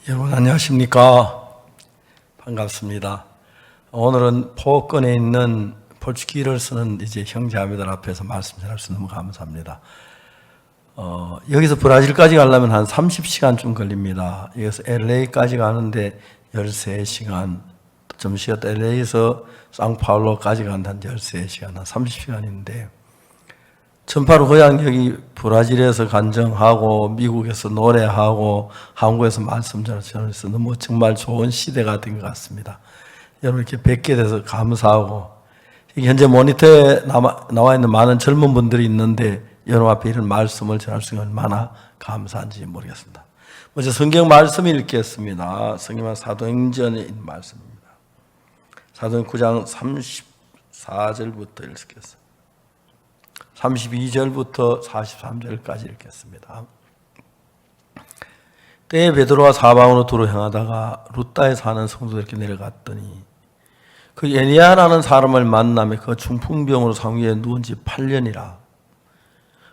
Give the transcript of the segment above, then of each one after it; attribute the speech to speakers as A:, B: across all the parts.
A: 여러분 안녕하십니까? 반갑습니다. 오늘은 포건에 있는 포르투기어를 쓰는 이제 형제자매들 앞에서 말씀 전할 수 너무 감사합니다. 여기서 브라질까지 가려면 한 30시간쯤 걸립니다. 여기서 LA까지 가는데 13시간, 좀 쉬었다 LA에서 상파울로까지 가는데 한 13시간, 한 30시간인데 전파로 그냥 여기 브라질에서 간증하고 미국에서 노래하고 한국에서 말씀 전해서 너무 정말 좋은 시대가 된 것 같습니다. 여러분 이렇게 뵙게 돼서 감사하고 현재 모니터에 나와 있는 많은 젊은 분들이 있는데 여러분 앞에 이런 말씀을 전할 수 있는 얼마나 감사한지 모르겠습니다. 먼저 성경 말씀 읽겠습니다. 성경은 사도행전에 있는 말씀입니다. 사도행전 9장 34절부터 읽겠습니다. 32절부터 43절까지 읽겠습니다. 때에 베드로와 사방으로 도로 향하다가 루따에 사는 성도들께 내려갔더니 그 에니야라는 사람을 만나며 그 중풍병으로 상위에 누운 지 8년이라.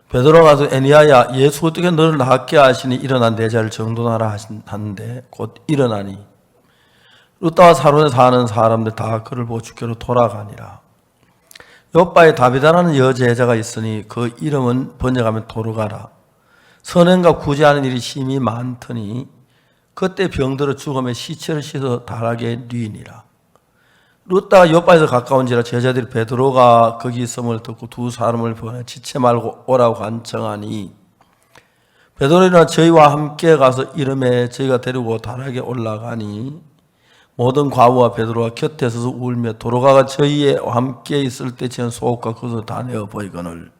A: 베드로가 가서 에니야야 예수 어떻게 너를 낫게 하시니 일어나 내 자를 정돈하라 하는데 곧 일어나니 루따와 사론에 사는 사람들 다 그를 보고 주께로 돌아가니라. 요바에 다비다라는 여제자가 있으니 그 이름은 번역하면 도르가라. 선행과 구제하는 일이 심히 많더니 그때 병들어 죽음에 시체를 씻어 다락에 뉘니라. 루따가 요바에서 가까운지라 제자들이 베드로가 거기 있음을 듣고 두 사람을 보내 지체 말고 오라고 간청하니 베드로 일어나 저희와 함께 가서 이름에 저희가 데리고 다락에 올라가니 모든 과부와 베드로가 곁에 서서 울며 도로가가 저희와 함께 있을 때 지은 속옷과 겉옷을 다 내어 보이거늘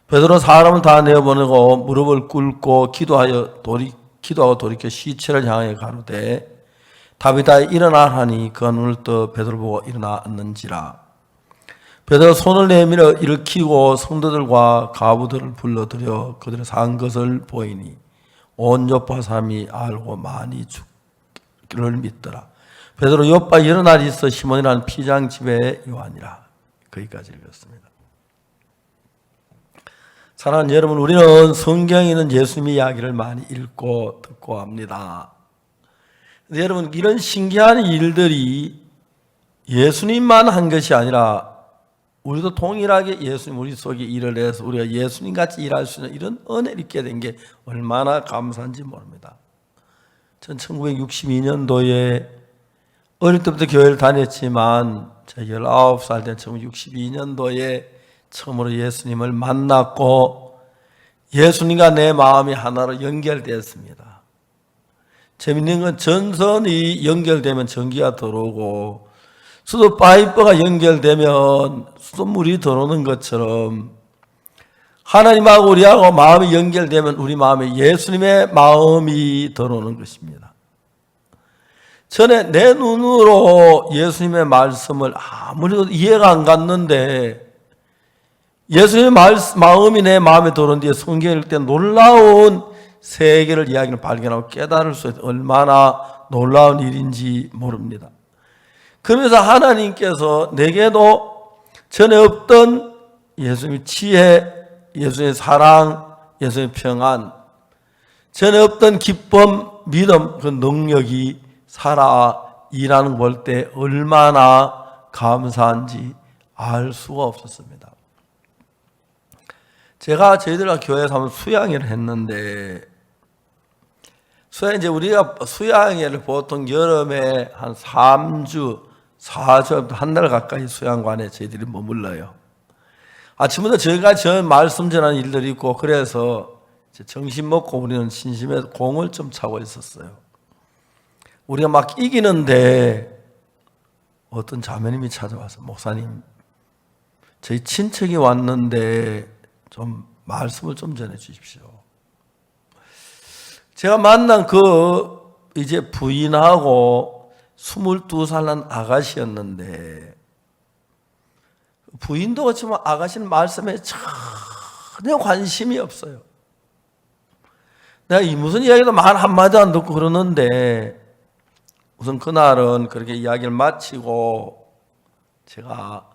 A: 베드로 사람을 다 내어 보내고 무릎을 꿇고 기도하고 돌이켜 시체를 향해 가로되 다비다 일어나 하니 그가 눈을 떠 베드로 보고 일어나 앉는지라. 베드로 손을 내밀어 일으키고 성도들과 과부들을 불러들여 그들의 산 것을 보이니 온 요파 사람이 알고 많이 를 믿더라. 베드로 요빠 여러 날이 있어 시몬이라는 피장 집에 요한이라. 거기까지 읽었습니다. 사랑하는 여러분, 우리는 성경에 있는 예수님의 이야기를 많이 읽고 듣고 합니다. 근데 여러분, 이런 신기한 일들이 예수님만 한 것이 아니라 우리도 동일하게 예수님 우리 속에 일을 해서 우리가 예수님 같이 일할 수 있는 이런 은혜를 있게 된 게 얼마나 감사한지 모릅니다. 전 1962년도에 어릴 때부터 교회를 다녔지만 제가 19살 된 1962년도에 처음으로 예수님을 만났고 예수님과 내 마음이 하나로 연결되었습니다. 재밌는 건 전선이 연결되면 전기가 들어오고 수도 파이프가 연결되면 수돗물이 들어오는 것처럼 하나님하고 우리하고 마음이 연결되면 우리 마음에 예수님의 마음이 들어오는 것입니다. 전에 내 눈으로 예수님의 말씀을 아무리 이해가 안 갔는데 예수님의 마음이 내 마음에 들어온 뒤에 성경을 읽을 때 놀라운 세계를 이야기를 발견하고 깨달을 수 있는 얼마나 놀라운 일인지 모릅니다. 그러면서 하나님께서 내게도 전에 없던 예수님의 지혜, 예수님의 사랑, 예수님의 평안, 전에 없던 기쁨, 믿음, 그 능력이 살아 일하는 걸 볼 때 얼마나 감사한지 알 수가 없었습니다. 제가 저희들과 교회에서 한번 수양회를 했는데 이제 우리가 수양회를 보통 여름에 한 3주, 4주, 한 달 가까이 수양관에 저희들이 머물러요. 아침부터 저희가 말씀 전하는 일들이 있고 그래서 정신 먹고 우리는 진심에서 공을 좀 차고 있었어요. 우리가 막 이기는데 어떤 자매님이 찾아와서 목사님 저희 친척이 왔는데 좀 말씀을 좀 전해 주십시오. 제가 만난 그 이제 부인하고 22살 난 아가씨였는데 부인도 그렇지만 아가씨는 말씀에 전혀 관심이 없어요. 내가 무슨 이야기도 말 한마디 안 듣고 그러는데 우선 그날은 그렇게 이야기를 마치고 제가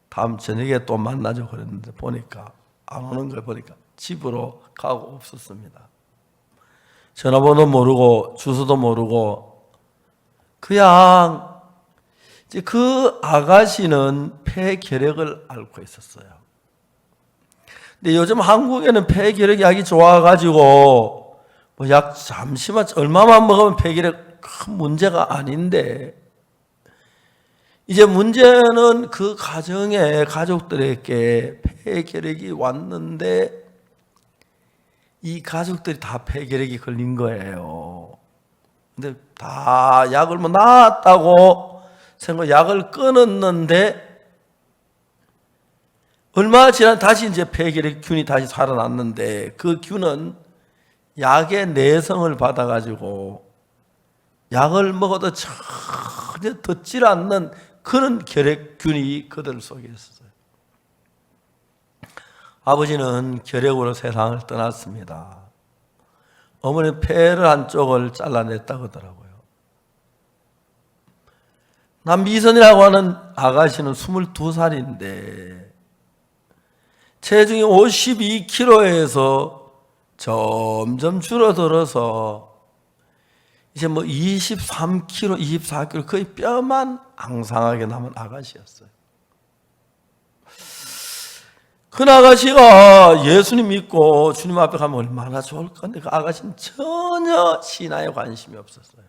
A: 다음 저녁에 또 만나죠 그랬는데 보니까 안 오는 걸 보니까 집으로 가고 없었습니다. 전화번호 모르고 주소도 모르고 그냥 이제 그 아가씨는 폐결핵을 앓고 있었어요. 근데 요즘 한국에는 폐결핵 약이 좋아가지고 뭐 약 잠시만 얼마만 먹으면 폐결핵 큰 문제가 아닌데 이제 문제는 그 가정에 가족들에게 폐결핵이 왔는데 이 가족들이 다 폐결핵이 걸린 거예요. 근데 다 약을 뭐 나았다고 생각 약을 끊었는데 얼마 지나 다시 이제 폐결핵 균이 다시 살아났는데 그 균은 약의 내성을 받아가지고 약을 먹어도 전혀 듣질 않는 그런 결핵균이 그들 속에 있었어요. 아버지는 결핵으로 세상을 떠났습니다. 어머니 폐를 한쪽을 잘라냈다고 하더라고요. 남미선이라고 하는 아가씨는 22살인데 체중이 52kg에서 점점 줄어들어서 이제 뭐 23kg, 24kg 거의 뼈만 앙상하게 남은 아가씨였어요. 그 아가씨가 예수님 믿고 주님 앞에 가면 얼마나 좋을 건데 그 아가씨는 전혀 신앙에 관심이 없었어요.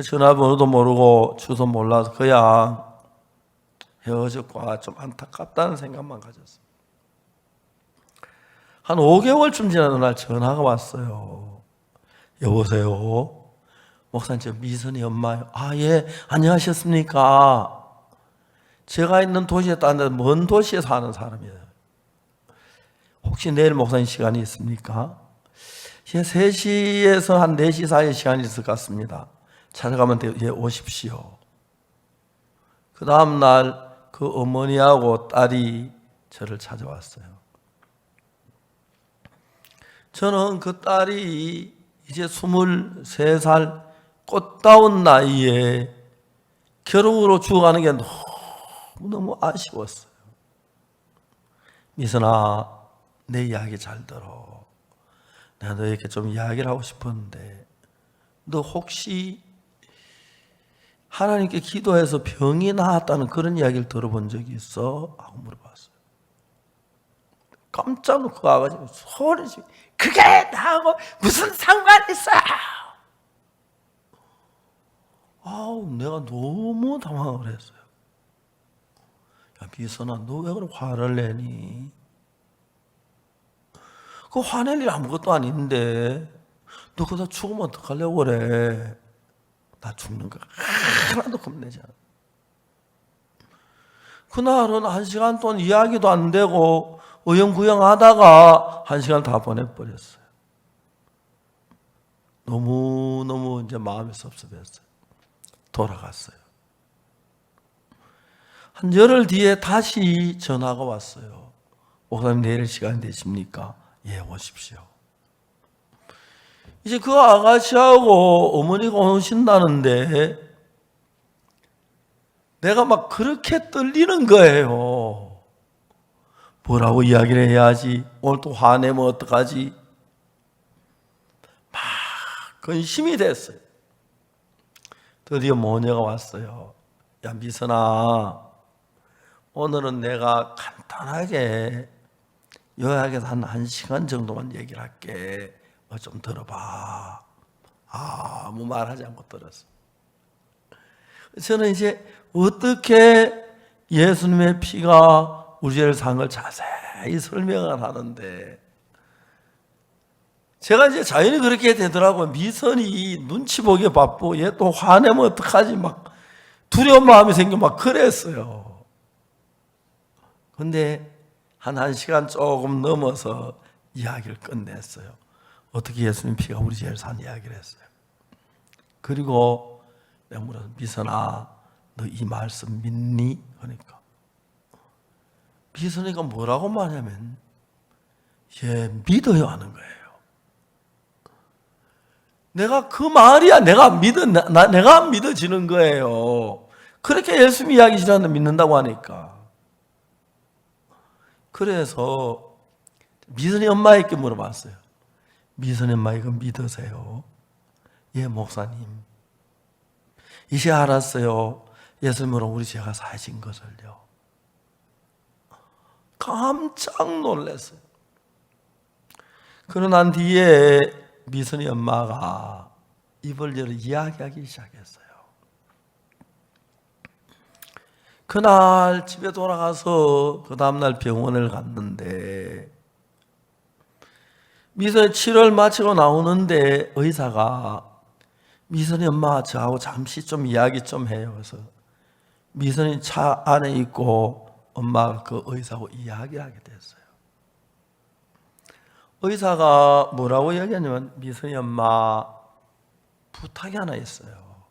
A: 전화번호도 모르고 주소 몰라서 그냥 헤어졌고 좀 안타깝다는 생각만 가졌어요. 한 5개월쯤 지나는 날 전화가 왔어요. 여보세요? 목사님 저 미선이 엄마요. 아 예 안녕하셨습니까? 제가 있는 도시에 딴 먼 도시에 사는 사람이에요. 혹시 내일 목사님 시간이 있습니까? 3시에서 한 4시 사이에 시간이 있을 것 같습니다. 찾아가면 돼요. 예, 오십시오. 그 다음날 그 어머니하고 딸이 저를 찾아왔어요. 저는 그 딸이 이제 23살 꽃다운 나이에 결혼으로 죽어가는 게 너무 아쉬웠어요. 미선아, 내 이야기 잘 들어. 내가 너에게 좀 이야기를 하고 싶었는데 너 혹시 하나님께 기도해서 병이 나았다는 그런 이야기를 들어본 적이 있어? 하고 물어봤어요. 깜짝 놀고 그 아가씨가 소리지 그게 나하고 무슨 상관이 있어? 아우 내가 너무 당황을 했어요. 야 미선아 너 왜 그렇게 화를 내니? 그 화낼 일 아무것도 아닌데 너 그러다 죽으면 어떡하려고 그래? 나 죽는 거 하나도 겁내지 않아. 그날은 1시간 동안 이야기도 안 되고 어영부영 하다가 1시간 다 보내버렸어요. 너무너무 이제 마음이 섭섭했어요. 돌아갔어요. 한 열흘 뒤에 다시 전화가 왔어요. 목사님 내일 시간 되십니까? 예, 오십시오. 이제 그 아가씨하고 어머니가 오신다는데 내가 막 그렇게 떨리는 거예요. 뭐라고 이야기를 해야지? 오늘 또 화내면 어떡하지? 막 근심이 됐어요. 드디어 모녀가 왔어요. 야 미선아, 오늘은 내가 간단하게 요약해서 한 1시간 정도만 얘기를 할게. 좀 들어봐. 아무 말하지 않고 들었어. 저는 이제 어떻게 예수님의 피가 우리 죄를 산 걸 자세히 설명을 하는데 제가 이제 자연히 그렇게 되더라고요. 미선이 눈치 보기 바쁘고 얘 또 화내면 어떡하지 막 두려운 마음이 생겨 막 그랬어요. 근데 한 1시간 조금 넘어서 이야기를 끝냈어요. 어떻게 예수님 피가 우리 죄를 산 이야기를 했어요. 그리고 내가 물어서 미선아 너 이 말씀 믿니? 그러니까 미선이가 뭐라고 말하냐면 예 믿어요 하는 거예요. 내가 그 말이야 내가 믿어지는 거예요. 그렇게 예수님 이야기 싫어하는데 믿는다고 하니까. 그래서 미선이 엄마에게 물어봤어요. 미선이 엄마 이거 믿으세요? 예, 목사님. 이제 알았어요. 예수님으로 우리 죄가 사해진 것을요. 깜짝 놀랐어요. 그러고 난 뒤에 미선이 엄마가 입을 열어 이야기하기 시작했어요. 그날 집에 돌아가서 그 다음날 병원을 갔는데 미선이 치료를 마치고 나오는데 의사가 미선이 엄마 저하고 잠시 좀 이야기 좀 해요. 그래서 미선이 차 안에 있고 엄마가 그 의사하고 이야기하게 됐어요. 의사가 뭐라고 이야기하냐면 미선이 엄마 부탁이 하나 있어요.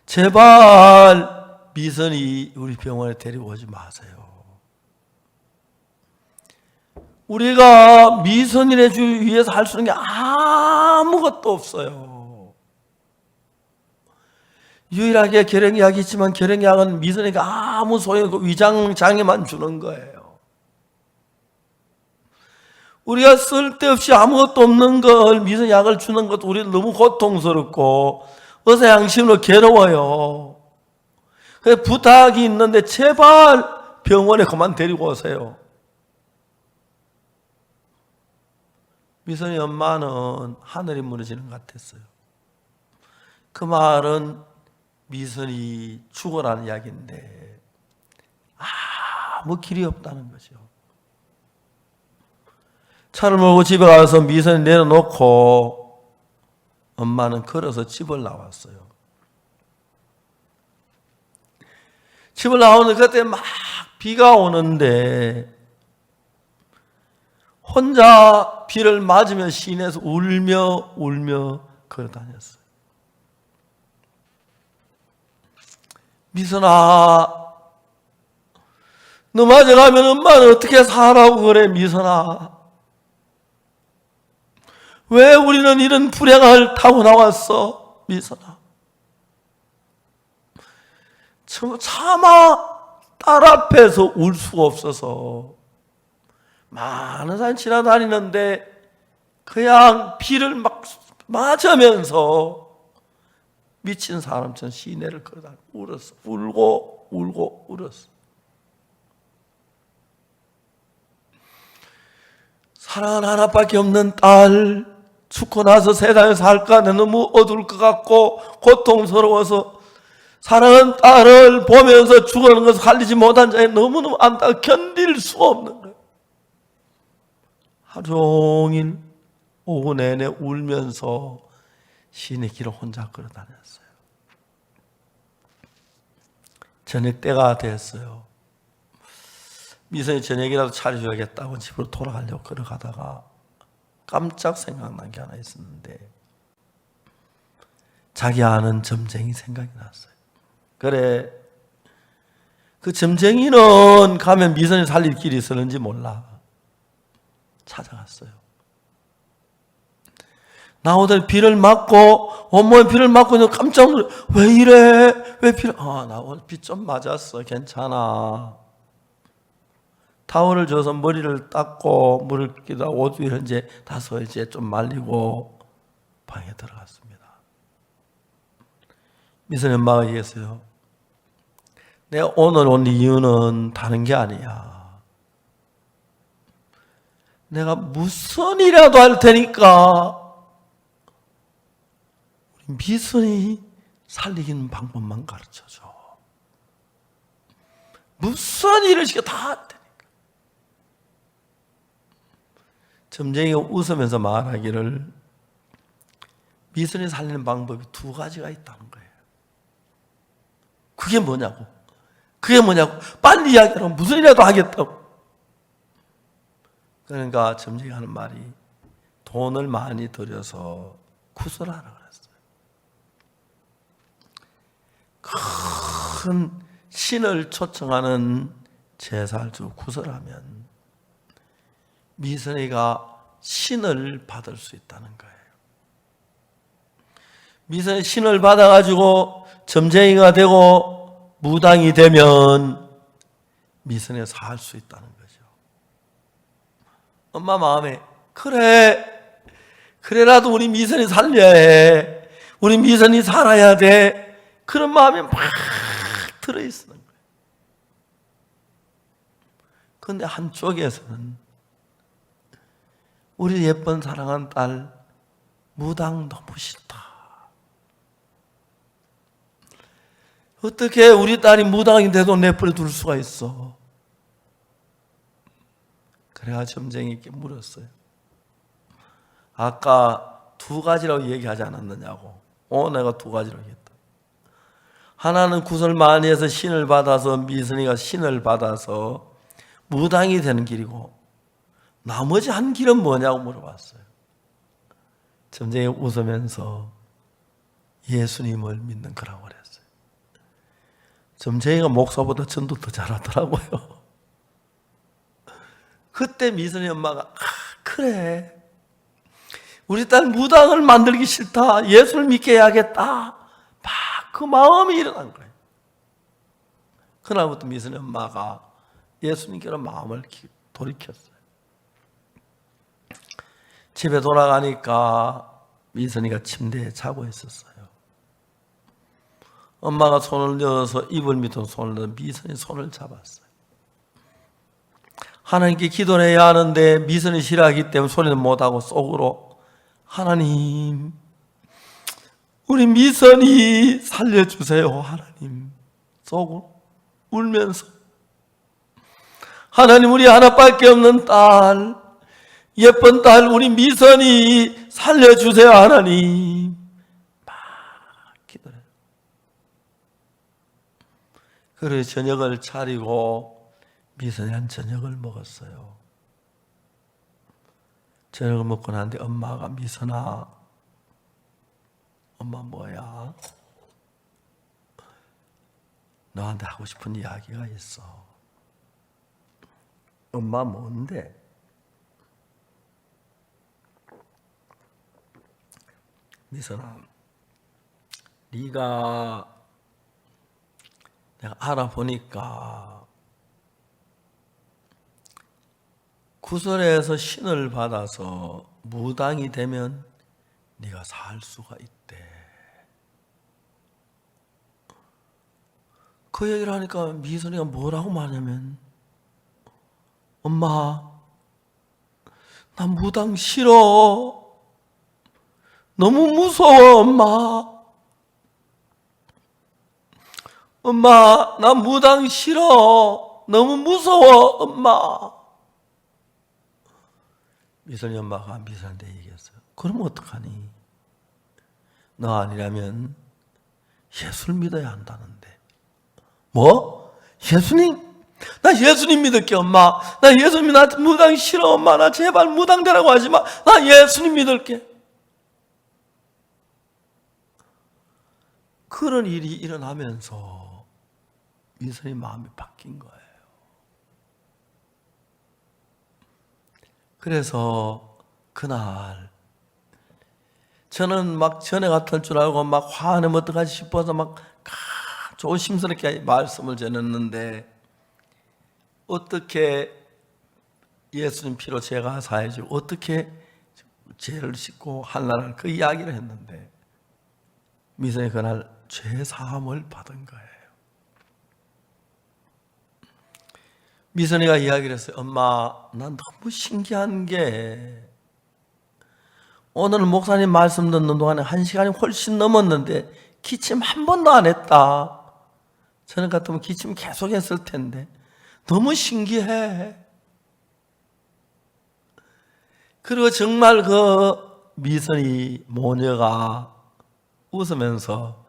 A: 제발 미선이 우리 병원에 데리고 오지 마세요. 우리가 미선이네 주 위해서 할 수 있는 게 아무것도 없어요. 유일하게 결핵약이 있지만 결핵약은 미선이가 아무 소용없고 위장장애만 주는 거예요. 우리가 쓸데없이 아무것도 없는 걸 미선약을 주는 것도 우리는 너무 고통스럽고 의사 양심으로 괴로워요. 그래서 부탁이 있는데 제발 병원에 그만 데리고 오세요. 미선이 엄마는 하늘이 무너지는 것 같았어요. 그 말은 미선이 죽어라는 이야기인데 아무 길이 없다는 거죠. 차를 몰고 집에 가서 미선이 내려놓고 엄마는 걸어서 집을 나왔어요. 집을 나오는데 그때 막 비가 오는데 혼자 비를 맞으며 시내에서 울며 걸어 다녔어요. 미선아, 너 맞아가면 엄마는 어떻게 살라고 그래, 미선아? 왜 우리는 이런 불행을 타고 나왔어, 미선아? 차마 딸 앞에서 울 수가 없어서 많은 사람이 지나다니는데 그냥 비를 막 맞으면서 미친 사람처럼 시내를 걸어다니고 울었어. 울고 울었어. 사랑하는 하나밖에 없는 딸, 죽고 나서 세상에 살까 너무 어두울 것 같고 고통스러워서 사랑하는 딸을 보면서 죽어가는 것을 살리지 못한 자에 너무너무 안타깝고 견딜 수가 없는 거예요. 하루 종일 오후 내내 울면서 시내 길을 혼자 걸어 다녔어요. 저녁 때가 됐어요. 미선이 저녁이라도 차려줘야겠다고 집으로 돌아가려고 걸어가다가 깜짝 생각난 게 하나 있었는데 자기 아는 점쟁이 생각이 났어요. 그래, 그 점쟁이는 가면 미선이 살릴 길이 있었는지 몰라. 찾아갔어요. 나오더니 비를 맞고 온몸에 비를 맞고 깜짝 놀래. 왜 이래? 왜 비를? 나 오늘 비 좀 맞았어. 괜찮아. 타월을 줘서 머리를 닦고 물을 끼다 옷 위를 이제 다소 이제 좀 말리고 방에 들어갔습니다. 미선이 엄마가 얘기했어요. 내가 오늘 온 이유는 다른 게 아니야. 내가 무슨 일이라도 할 테니까 우리 미선이 살리는 방법만 가르쳐줘. 무슨 일을 시켜 다 할 테니까. 점쟁이가 웃으면서 말하기를 미선이 살리는 방법이 두 가지가 있다는 거예요. 그게 뭐냐고. 빨리 이야기하라고. 무슨 일이라도 하겠다고. 그러니까 점쟁이가 하는 말이 돈을 많이 들여서 구슬하라 그랬어요. 큰 신을 초청하는 제사를 주고 구슬하면 미선이가 신을 받을 수 있다는 거예요. 미선이 신을 받아가지고 점쟁이가 되고 무당이 되면 미선이가 살 수 있다는 거죠. 엄마 마음에 그래라도 우리 미선이 살려야 해. 우리 미선이 살아야 돼. 그런 마음이 막 들어있는 거예요. 그런데 한쪽에서는 우리 예쁜 사랑한 딸 무당 너무 싫다. 어떻게 우리 딸이 무당인데도 내버려 둘 수가 있어? 그래가 점쟁이께 물었어요. 아까 두 가지라고 얘기하지 않았느냐고. 내가 두 가지라고 했다. 하나는 구설 많이 해서 신을 받아서, 미선이가 신을 받아서 무당이 되는 길이고, 나머지 한 길은 뭐냐고 물어봤어요. 점쟁이가 웃으면서 예수님을 믿는 거라고 그랬어요. 점쟁이가 목사보다 전도 더 잘하더라고요. 그때 미선이 엄마가 그래, 우리 딸 무당을 만들기 싫다, 예수를 믿게 해야겠다, 막 그 마음이 일어난 거예요. 그날부터 미선이 엄마가 예수님께로 마음을 돌이켰어요. 집에 돌아가니까 미선이가 침대에 자고 있었어요. 엄마가 손을 넣어서 이불 밑으로 손을 넣어 미선이 손을 잡았어요. 하나님께 기도를 해야 하는데 미선이 싫어하기 때문에 소리는 못하고 속으로, 하나님, 우리 미선이 살려주세요, 하나님. 속으로 울면서, 하나님, 우리 하나밖에 없는 딸, 예쁜 딸 우리 미선이 살려주세요, 하나님. 막 기도해요. 그래서 저녁을 차리고 미선이 한 저녁을 먹었어요. 저녁을 먹고 나는데 엄마가, 미선아, 엄마 뭐야? 너한테 하고 싶은 이야기가 있어. 엄마 뭔데? 미선아, 네가 내가 알아보니까 구설에서 신을 받아서 무당이 되면 네가 살 수가 있대. 그 얘기를 하니까 미선이가 뭐라고 말하냐면, 엄마, 나 무당 싫어. 너무 무서워, 엄마. 엄마, 나 무당 싫어. 너무 무서워, 엄마. 미선이 엄마가 미선한테 얘기했어요. 그럼 어떡하니? 너 아니라면 예수를 믿어야 한다는데. 뭐? 예수님? 나 예수님 믿을게, 엄마. 나 예수님, 나 무당 싫어, 엄마. 나 제발 무당 되라고 하지 마. 나 예수님 믿을게. 그런 일이 일어나면서 미선이 마음이 바뀐 거예요. 그래서 그날 저는 막 전에 같을 줄 알고 막 화내면 어떡하지 싶어서 막 조심스럽게 말씀을 전했는데, 어떻게 예수님 피로 죄가 사해지고 어떻게 죄를 씻고 한나라를 그 이야기를 했는데, 미선이 그날 죄 사함을 받은 거예요. 미선이가 이야기를 했어요. 엄마, 난 너무 신기한 게, 오늘 목사님 말씀 듣는 동안에 1시간이 훨씬 넘었는데 기침 한 번도 안 했다. 저는 같으면 기침 계속 했을 텐데 너무 신기해. 그리고 정말 그 미선이 모녀가 웃으면서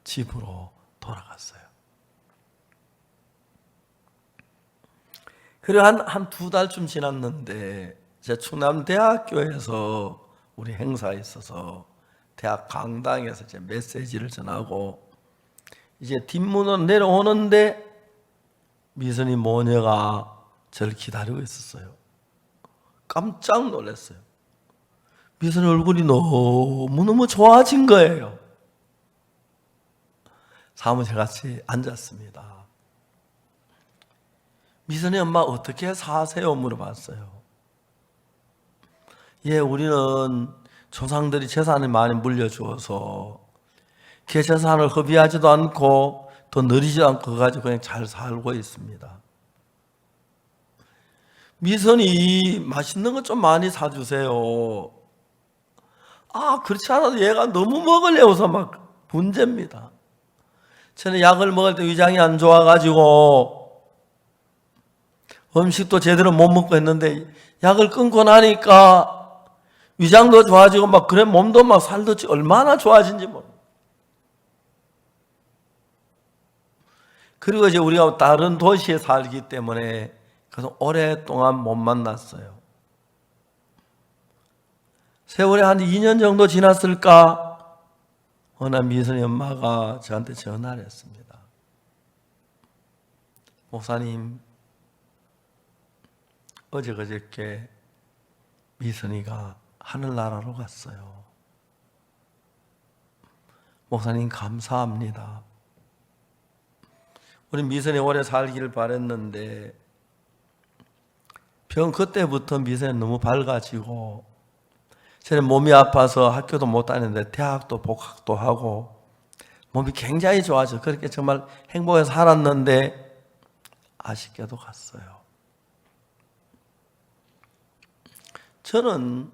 A: 집으로 돌아갔어요. 그리고 한 두 달쯤 지났는데, 제 충남대학교에서 우리 행사에 있어서 대학 강당에서 제 메시지를 전하고 이제 뒷문으로 내려오는데 미선이 모녀가 저를 기다리고 있었어요. 깜짝 놀랐어요. 미선이 얼굴이 너무너무 좋아진 거예요. 사무실 같이 앉았습니다. 미선이 엄마 어떻게 사세요? 물어봤어요. 예, 우리는 조상들이 재산을 많이 물려주어서 그 재산을 허비하지도 않고 더 느리지 않고 그거 가지고 그냥 잘 살고 있습니다. 미선이 맛있는 거 좀 많이 사주세요. 그렇지 않아도 얘가 너무 먹으려고서 막 문제입니다. 저는 약을 먹을 때 위장이 안 좋아가지고 음식도 제대로 못 먹고 했는데 약을 끊고 나니까 위장도 좋아지고 막 그래 몸도 막 살도 얼마나 좋아진지 모르겠어요. 그리고 이제 우리가 다른 도시에 살기 때문에 그래서 오랫동안 못 만났어요. 세월이 한 2년 정도 지났을까? 어느 날 미선이 엄마가 저한테 전화를 했습니다. 목사님, 어제 그저께 미선이가 하늘나라로 갔어요. 목사님 감사합니다. 우리 미선이 오래 살기를 바랬는데 병 그때부터 미선이 너무 밝아지고 저는 몸이 아파서 학교도 못 다녔는데 대학도 복학도 하고 몸이 굉장히 좋아져. 그렇게 정말 행복해서 살았는데 아쉽게도 갔어요. 저는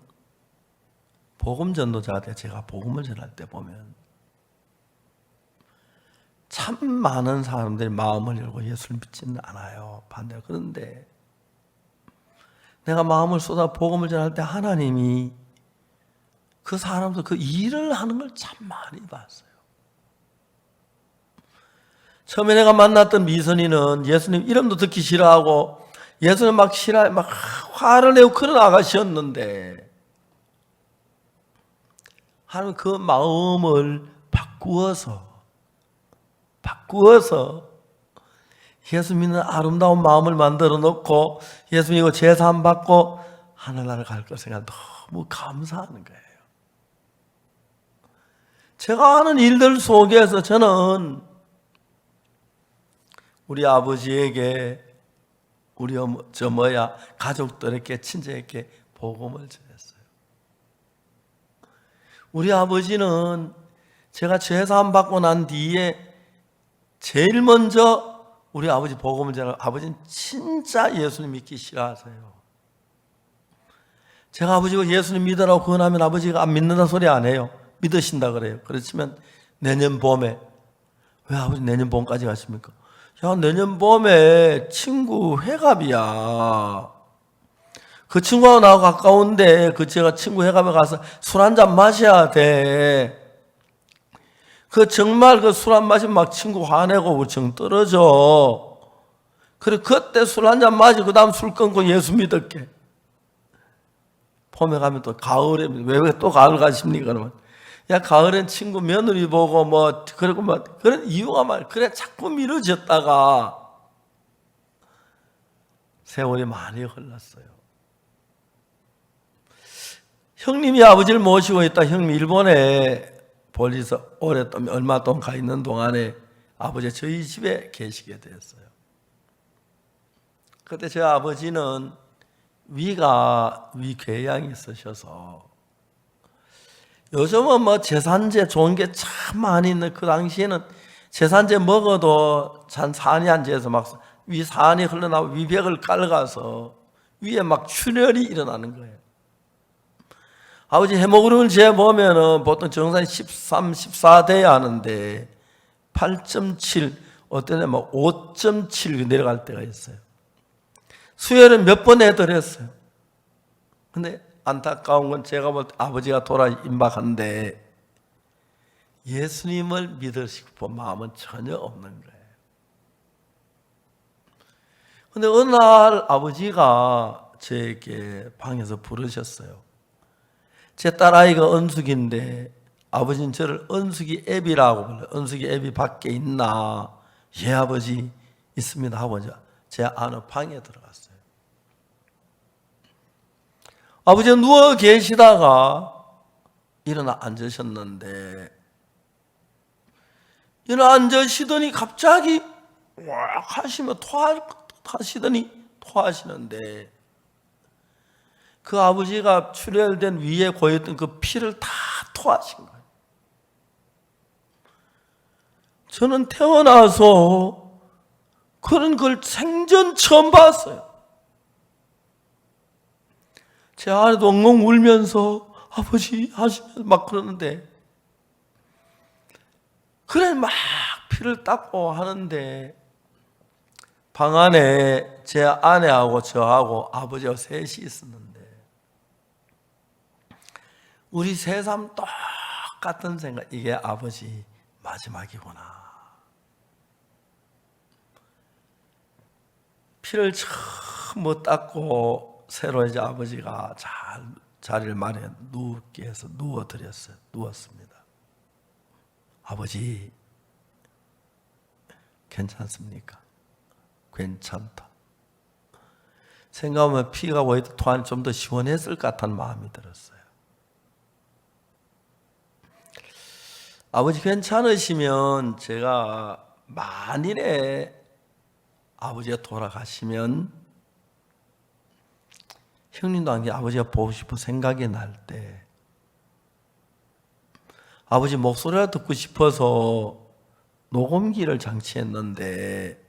A: 복음 전도자한테 제가 복음을 전할 때 보면 참 많은 사람들이 마음을 열고 예수를 믿지는 않아요. 반대로. 그런데 내가 마음을 쏟아 복음을 전할 때 하나님이 그 사람들 그 일을 하는 걸 참 많이 봤어요. 처음에 내가 만났던 미선이는 예수님 이름도 듣기 싫어하고 예수님 막 싫어해 막 화를 내고 그런 아가씨였는데 하나님 그 마음을 바꾸어서 예수 믿는 아름다운 마음을 만들어 놓고 예수 믿고 제사함 받고 하늘나라 갈 걸 생각 너무 감사하는 거예요. 제가 하는 일들 속에서 저는 우리 아버지에게 우리 가족들에게 친척에게 복음을 전했어요. 우리 아버지는 제가 제사함 받고 난 뒤에 제일 먼저 우리 아버지 복음을 전하고 아버지는 진짜 예수님 믿기 싫어하세요. 제가 아버지가 예수님 믿으라고 권하면 아버지가 안 믿는다 소리 안 해요. 믿으신다 그래요. 그렇지만 내년 봄에 왜 아버지 내년 봄까지 가십니까? 야, 내년 봄에 친구 회갑이야. 그 친구하고 나하고 가까운데 제가 친구 회갑에 가서 술 한잔 마셔야 돼. 정말 술 한 마시면 막 친구 화내고 정 떨어져. 그래 그때 술 한잔 마시고 그 다음 술 끊고 예수 믿을게. 봄에 가면 또 가을에 왜 또 가을 가십니까? 그러면 야 가을엔 친구 며느리 보고 그리고 그런 이유가 그래 자꾸 미뤄졌다가 세월이 많이 흘렀어요. 형님이 아버지를 모시고 있다. 형님이 일본에 볼리서 오랫동안 얼마 동안 가 있는 동안에 아버지가 저희 집에 계시게 되었어요. 그때 저희 아버지는 위궤양이 있으셔서 요즘은 제산제 좋은 게 참 많이 있는 그 당시에는 제산제 먹어도 산이 안 재서 위산이 흘러나오고 위벽을 깔아서 위에 출혈이 일어나는 거예요. 아버지 헤모그램을 재보면은 보통 정상이 13, 14 돼야 하는데 8.7 어떤 때는 5.7 내려갈 때가 있어요. 수혈은 몇 번 해드렸어요. 근데 안타까운 건 제가 볼 때 아버지가 돌아 임박한데 예수님을 믿으시고 싶은 마음은 전혀 없는 거예요. 근데 어느 날 아버지가 저에게 방에서 부르셨어요. 제 딸아이가 은숙인데 아버지는 저를 은숙이 애비라고 불러요. 은숙이 애비 밖에 있나? 예 아버지 있습니다 하고 제 아는 방에 들어갔어요. 아버지가 누워 계시다가 일어나 앉으셨는데 일어나 앉으시더니 갑자기 왁 하시며 토하시더니 토하시는데 그 아버지가 출혈된 위에 고였던 그 피를 다 토하신 거예요. 저는 태어나서 그런 걸 생전 처음 봤어요. 제 아내도 엉엉 울면서 아버지 하시면서 막 그러는데, 그래 막 피를 닦고 하는데, 방 안에 제 아내하고 저하고 아버지하고 셋이 있었는데, 우리 세 사람 똑같은 생각, 이게 아버지 마지막이구나. 피를 처음 못 닦고 새로 이제 아버지가 잘 자리를 마련해 누웠게 해서 누웠습니다. 아버지 괜찮습니까? 괜찮다. 생각하면 피가 오히려 토안이 좀 더 시원했을 것 같다는 마음이 들었어요. 아버지 괜찮으시면 제가 만일에 아버지가 돌아가시면 형님도 아버지가 보고 싶은 생각이 날 때 아버지 목소리가 듣고 싶어서 녹음기를 장치했는데,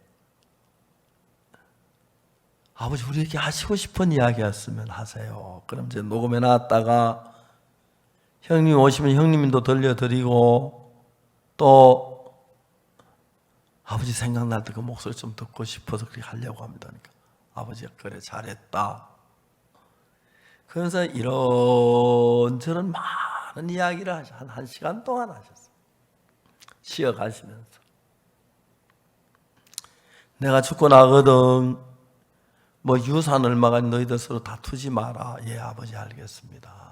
A: 아버지 우리에게 하시고 싶은 이야기였으면 하세요. 그럼 이제 녹음해 놨다가 형님 오시면 형님도 들려드리고, 또 아버지 생각날 때 그 목소리 좀 듣고 싶어서 그렇게 하려고 합니다. 그러니까 아버지가 그래 잘했다. 그래서 이런저런 많은 이야기를 한 1시간 동안 하셨어요. 쉬어가시면서. 내가 죽고 나거든 뭐 유산 얼마가 너희들 서로 다투지 마라. 예 아버지 알겠습니다.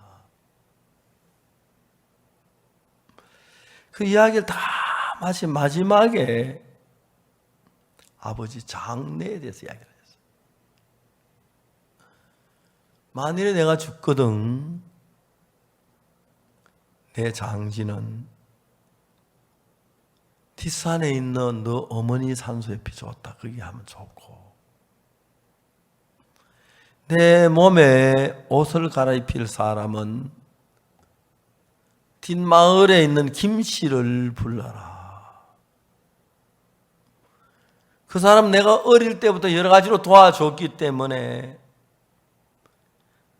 A: 그 이야기를 다 마친 마지막에 아버지 장래에 대해서 이야기를 했어요. 만일에 내가 죽거든 내 장지는 뒷산에 있는 너 어머니 산소에 비추었다. 거기 하면 좋고, 내 몸에 옷을 갈아입힐 사람은 뒷마을에 있는 김씨를 불러라. 그 사람 내가 어릴 때부터 여러 가지로 도와줬기 때문에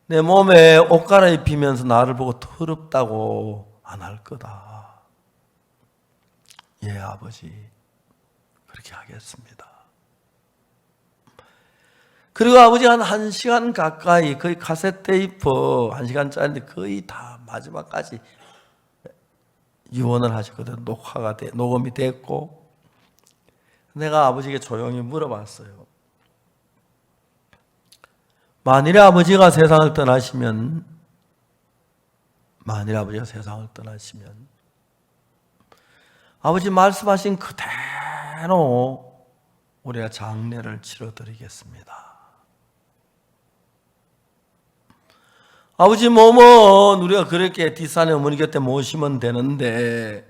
A: 내 몸에 옷 갈아입히면서 나를 보고 더럽다고 안 할 거다. 예 아버지 그렇게 하겠습니다. 그리고 아버지가 한 1시간 가까이, 거의 카세트 테이프 1시간짜리인데 거의 다 마지막까지 유언을 하셨거든요. 녹음이 됐고, 내가 아버지에게 조용히 물어봤어요. 만일에 아버지가 세상을 떠나시면 아버지 말씀하신 그대로 우리가 장례를 치러드리겠습니다. 아버지 몸은 우리가 그렇게 뒷산에 어머니 곁에 모시면 되는데,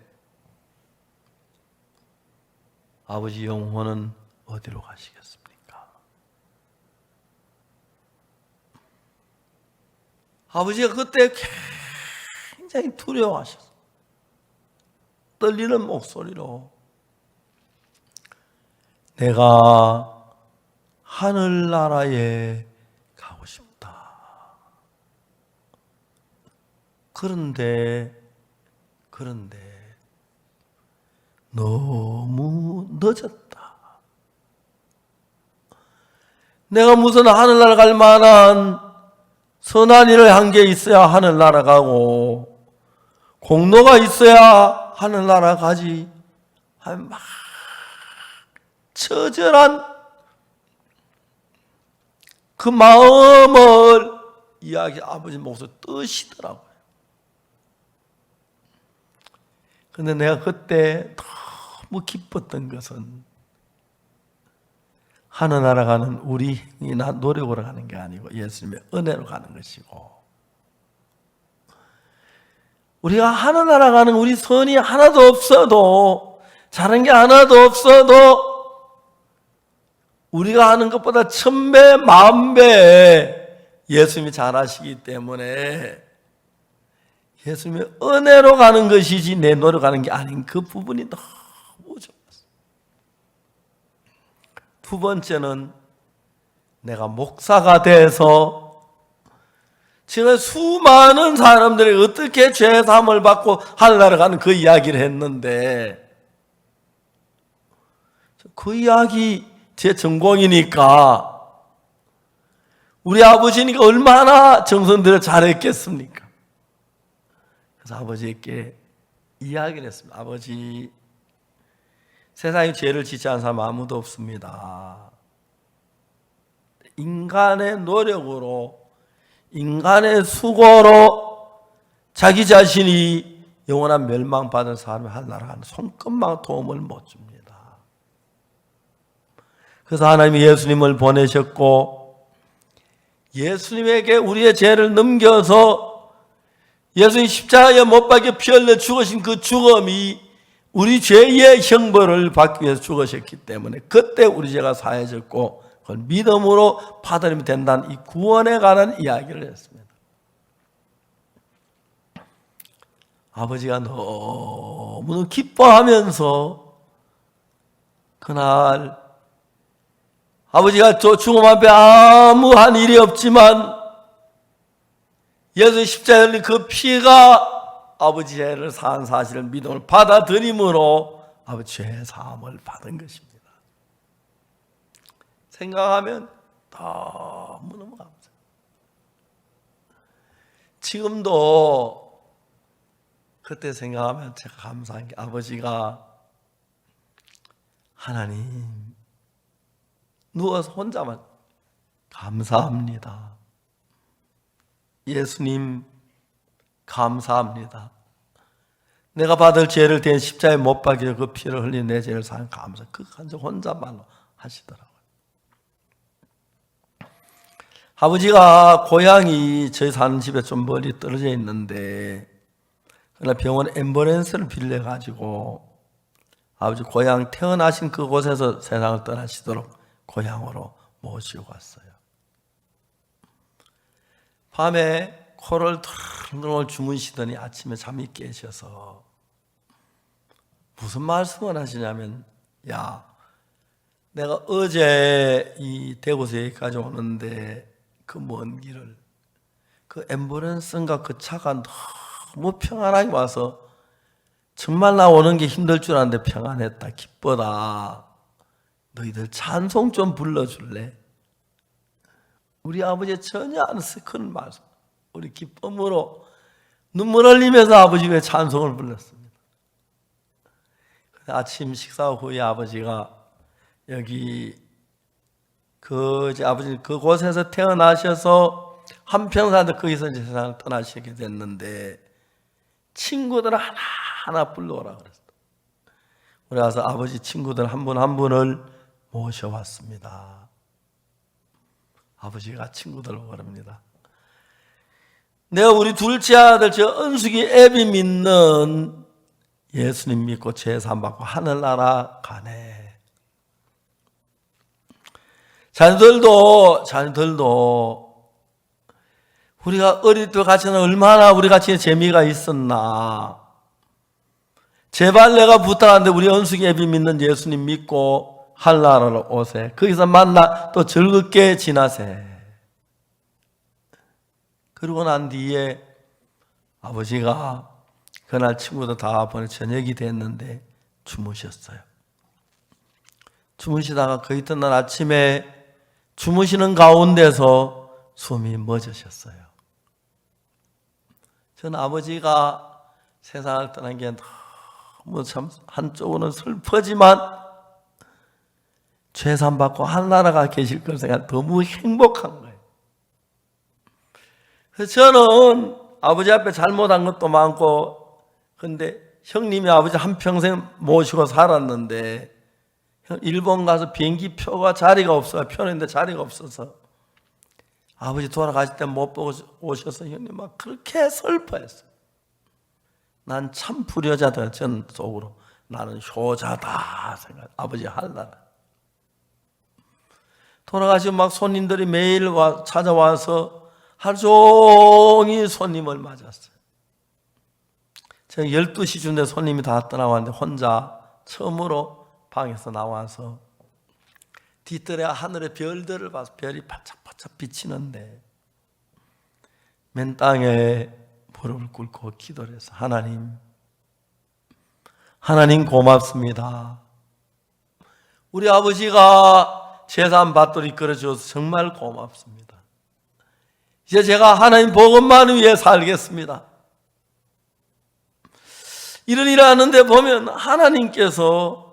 A: 아버지 영혼은 어디로 가시겠습니까? 아버지가 그때 굉장히 두려워하셨어요. 떨리는 목소리로 내가 하늘나라에 가고 싶다. 그런데 너무 늦었다. 내가 무슨 하늘나라 갈 만한 선한 일을 한 게 있어야 하늘나라 가고, 공로가 있어야 하늘나라 가지. 막 처절한 그 마음을 아버지 목소리 뜨시더라고요. 근데 내가 그때 너무 기뻤던 것은 하늘나라 가는 우리 힘이나 노력으로 가는 게 아니고 예수님의 은혜로 가는 것이고, 우리가 하늘나라 가는 우리 선이 하나도 없어도, 잘한 게 하나도 없어도 우리가 하는 것보다 1000배, 10,000배 예수님이 잘하시기 때문에 예수님의 은혜로 가는 것이지 내 노력하는 게 아닌 그 부분이 너무 좋았어요. 두 번째는 내가 목사가 돼서 지금 수많은 사람들이 어떻게 죄 사함을 받고 하늘나라 가는 그 이야기를 했는데 그 이야기 제 전공이니까 우리 아버지니까 얼마나 정성 들여 잘했겠습니까? 그래서 아버지께 이야기를 했습니다. 아버지, 세상에 죄를 짓지 않은 사람 아무도 없습니다. 인간의 노력으로, 인간의 수고로 자기 자신이 영원한 멸망받은 사람이 하나라는 손끝만 도움을 못 줍니다. 그래서 하나님이 예수님을 보내셨고 예수님에게 우리의 죄를 넘겨서 예수님 십자가에 못 박혀 피 흘려 죽으신 그 죽음이 우리 죄의 형벌을 받기 위해서 죽으셨기 때문에 그때 우리 죄가 사해졌고 그걸 믿음으로 받아들이면 된다는 이 구원에 관한 이야기를 했습니다. 아버지가 너무 기뻐하면서 그날 아버지가 저 죽음 앞에 아무한 일이 없지만 예수 십자가에 흘린 그 피가 아버지 죄를 사한 사실을 믿음을 받아들임으로 아버지 죄 사함을 받은 것입니다. 생각하면 너무너무 감사해요. 지금도 그때 생각하면 제가 감사한 게 아버지가 하나님 누워서 혼자만 감사합니다. 예수님 감사합니다. 내가 받을 죄를 대한 십자가에 못 박혀 그 피를 흘린 내 죄를 사한 감사. 그 간증 혼자말로 하시더라고요. 아버지가 고향이 저희 사는 집에 좀 멀리 떨어져 있는데 그날 병원 앰뷸런스를 빌려가지고 아버지 고향 태어나신 그곳에서 세상을 떠나시도록 고향으로 모시고 왔어요. 밤에 코를 덜덜 주무시더니 아침에 잠이 깨셔서 무슨 말씀을 하시냐면 야, 내가 어제 이 대구에서 여기까지 오는데 그 먼 길을 그 앰뷸런스인가 그 차가 너무 평안하게 와서 정말 나 오는 게 힘들 줄 알았는데 평안했다, 기쁘다. 너희들 찬송 좀 불러줄래? 우리 아버지 전혀 안 스큰 말씀. 우리 기쁨으로 눈물 흘리면서 아버지가 찬송을 불렀습니다. 아침 식사 후에 아버지가 여기 아버지 그곳에서 태어나셔서 한평사한테 거기서 이제 세상을 떠나시게 됐는데 친구들 하나하나 불러오라 그랬어요. 우리 와서 아버지 친구들 한 분 한 분을 모셔왔습니다. 아버지가 친구들을 부릅니다. 내가 우리 둘째 아들 저 은숙이 애비 믿는 예수님 믿고 죄사함 받고 하늘나라 가네. 자녀들도 우리가 어릴 때 같이는 얼마나 우리 같이 재미가 있었나. 제발 내가 부탁하는데 우리 은숙이 애비 믿는 예수님 믿고 하늘나라로 오세. 거기서 만나 또 즐겁게 지나세. 그러고 난 뒤에 아버지가 그날 친구들 다 보내 저녁이 됐는데 주무셨어요. 주무시다가 그 이튿날 아침에 주무시는 가운데서 숨이 멎으셨어요. 저는 아버지가 세상을 떠난 게 너무 참 한쪽으로는 슬프지만 죄산 받고 하늘나라가 계실 걸 생각 너무 행복한 거예요. 그래서 저는 아버지 앞에 잘못한 것도 많고 근데 형님이 아버지 한평생 모시고 살았는데 일본 가서 비행기 표가 자리가 없어요. 표는데 자리가 없어서 아버지 돌아가실 때 못 보고 오셔서 형님 막 그렇게 슬퍼했어요. 난 참 불효자다. 전 속으로 나는 효자다 생각. 아버지 하늘나라 돌아가시고 막 손님들이 매일 찾아와서 하루 종일 손님을 맞았어요. 제가 12시쯤 돼 손님이 다 떠나왔는데 혼자 처음으로 방에서 나와서 뒤뜰에 하늘의 별들을 봐서 별이 반짝반짝 비치는데 맨 땅에 무릎을 꿇고 기도를 해서 하나님 고맙습니다. 우리 아버지가 제사 받도록 이끌어 주셔서 정말 고맙습니다. 이제 제가 하나님 복음만 위해 살겠습니다. 이런 일을 하는데 보면 하나님께서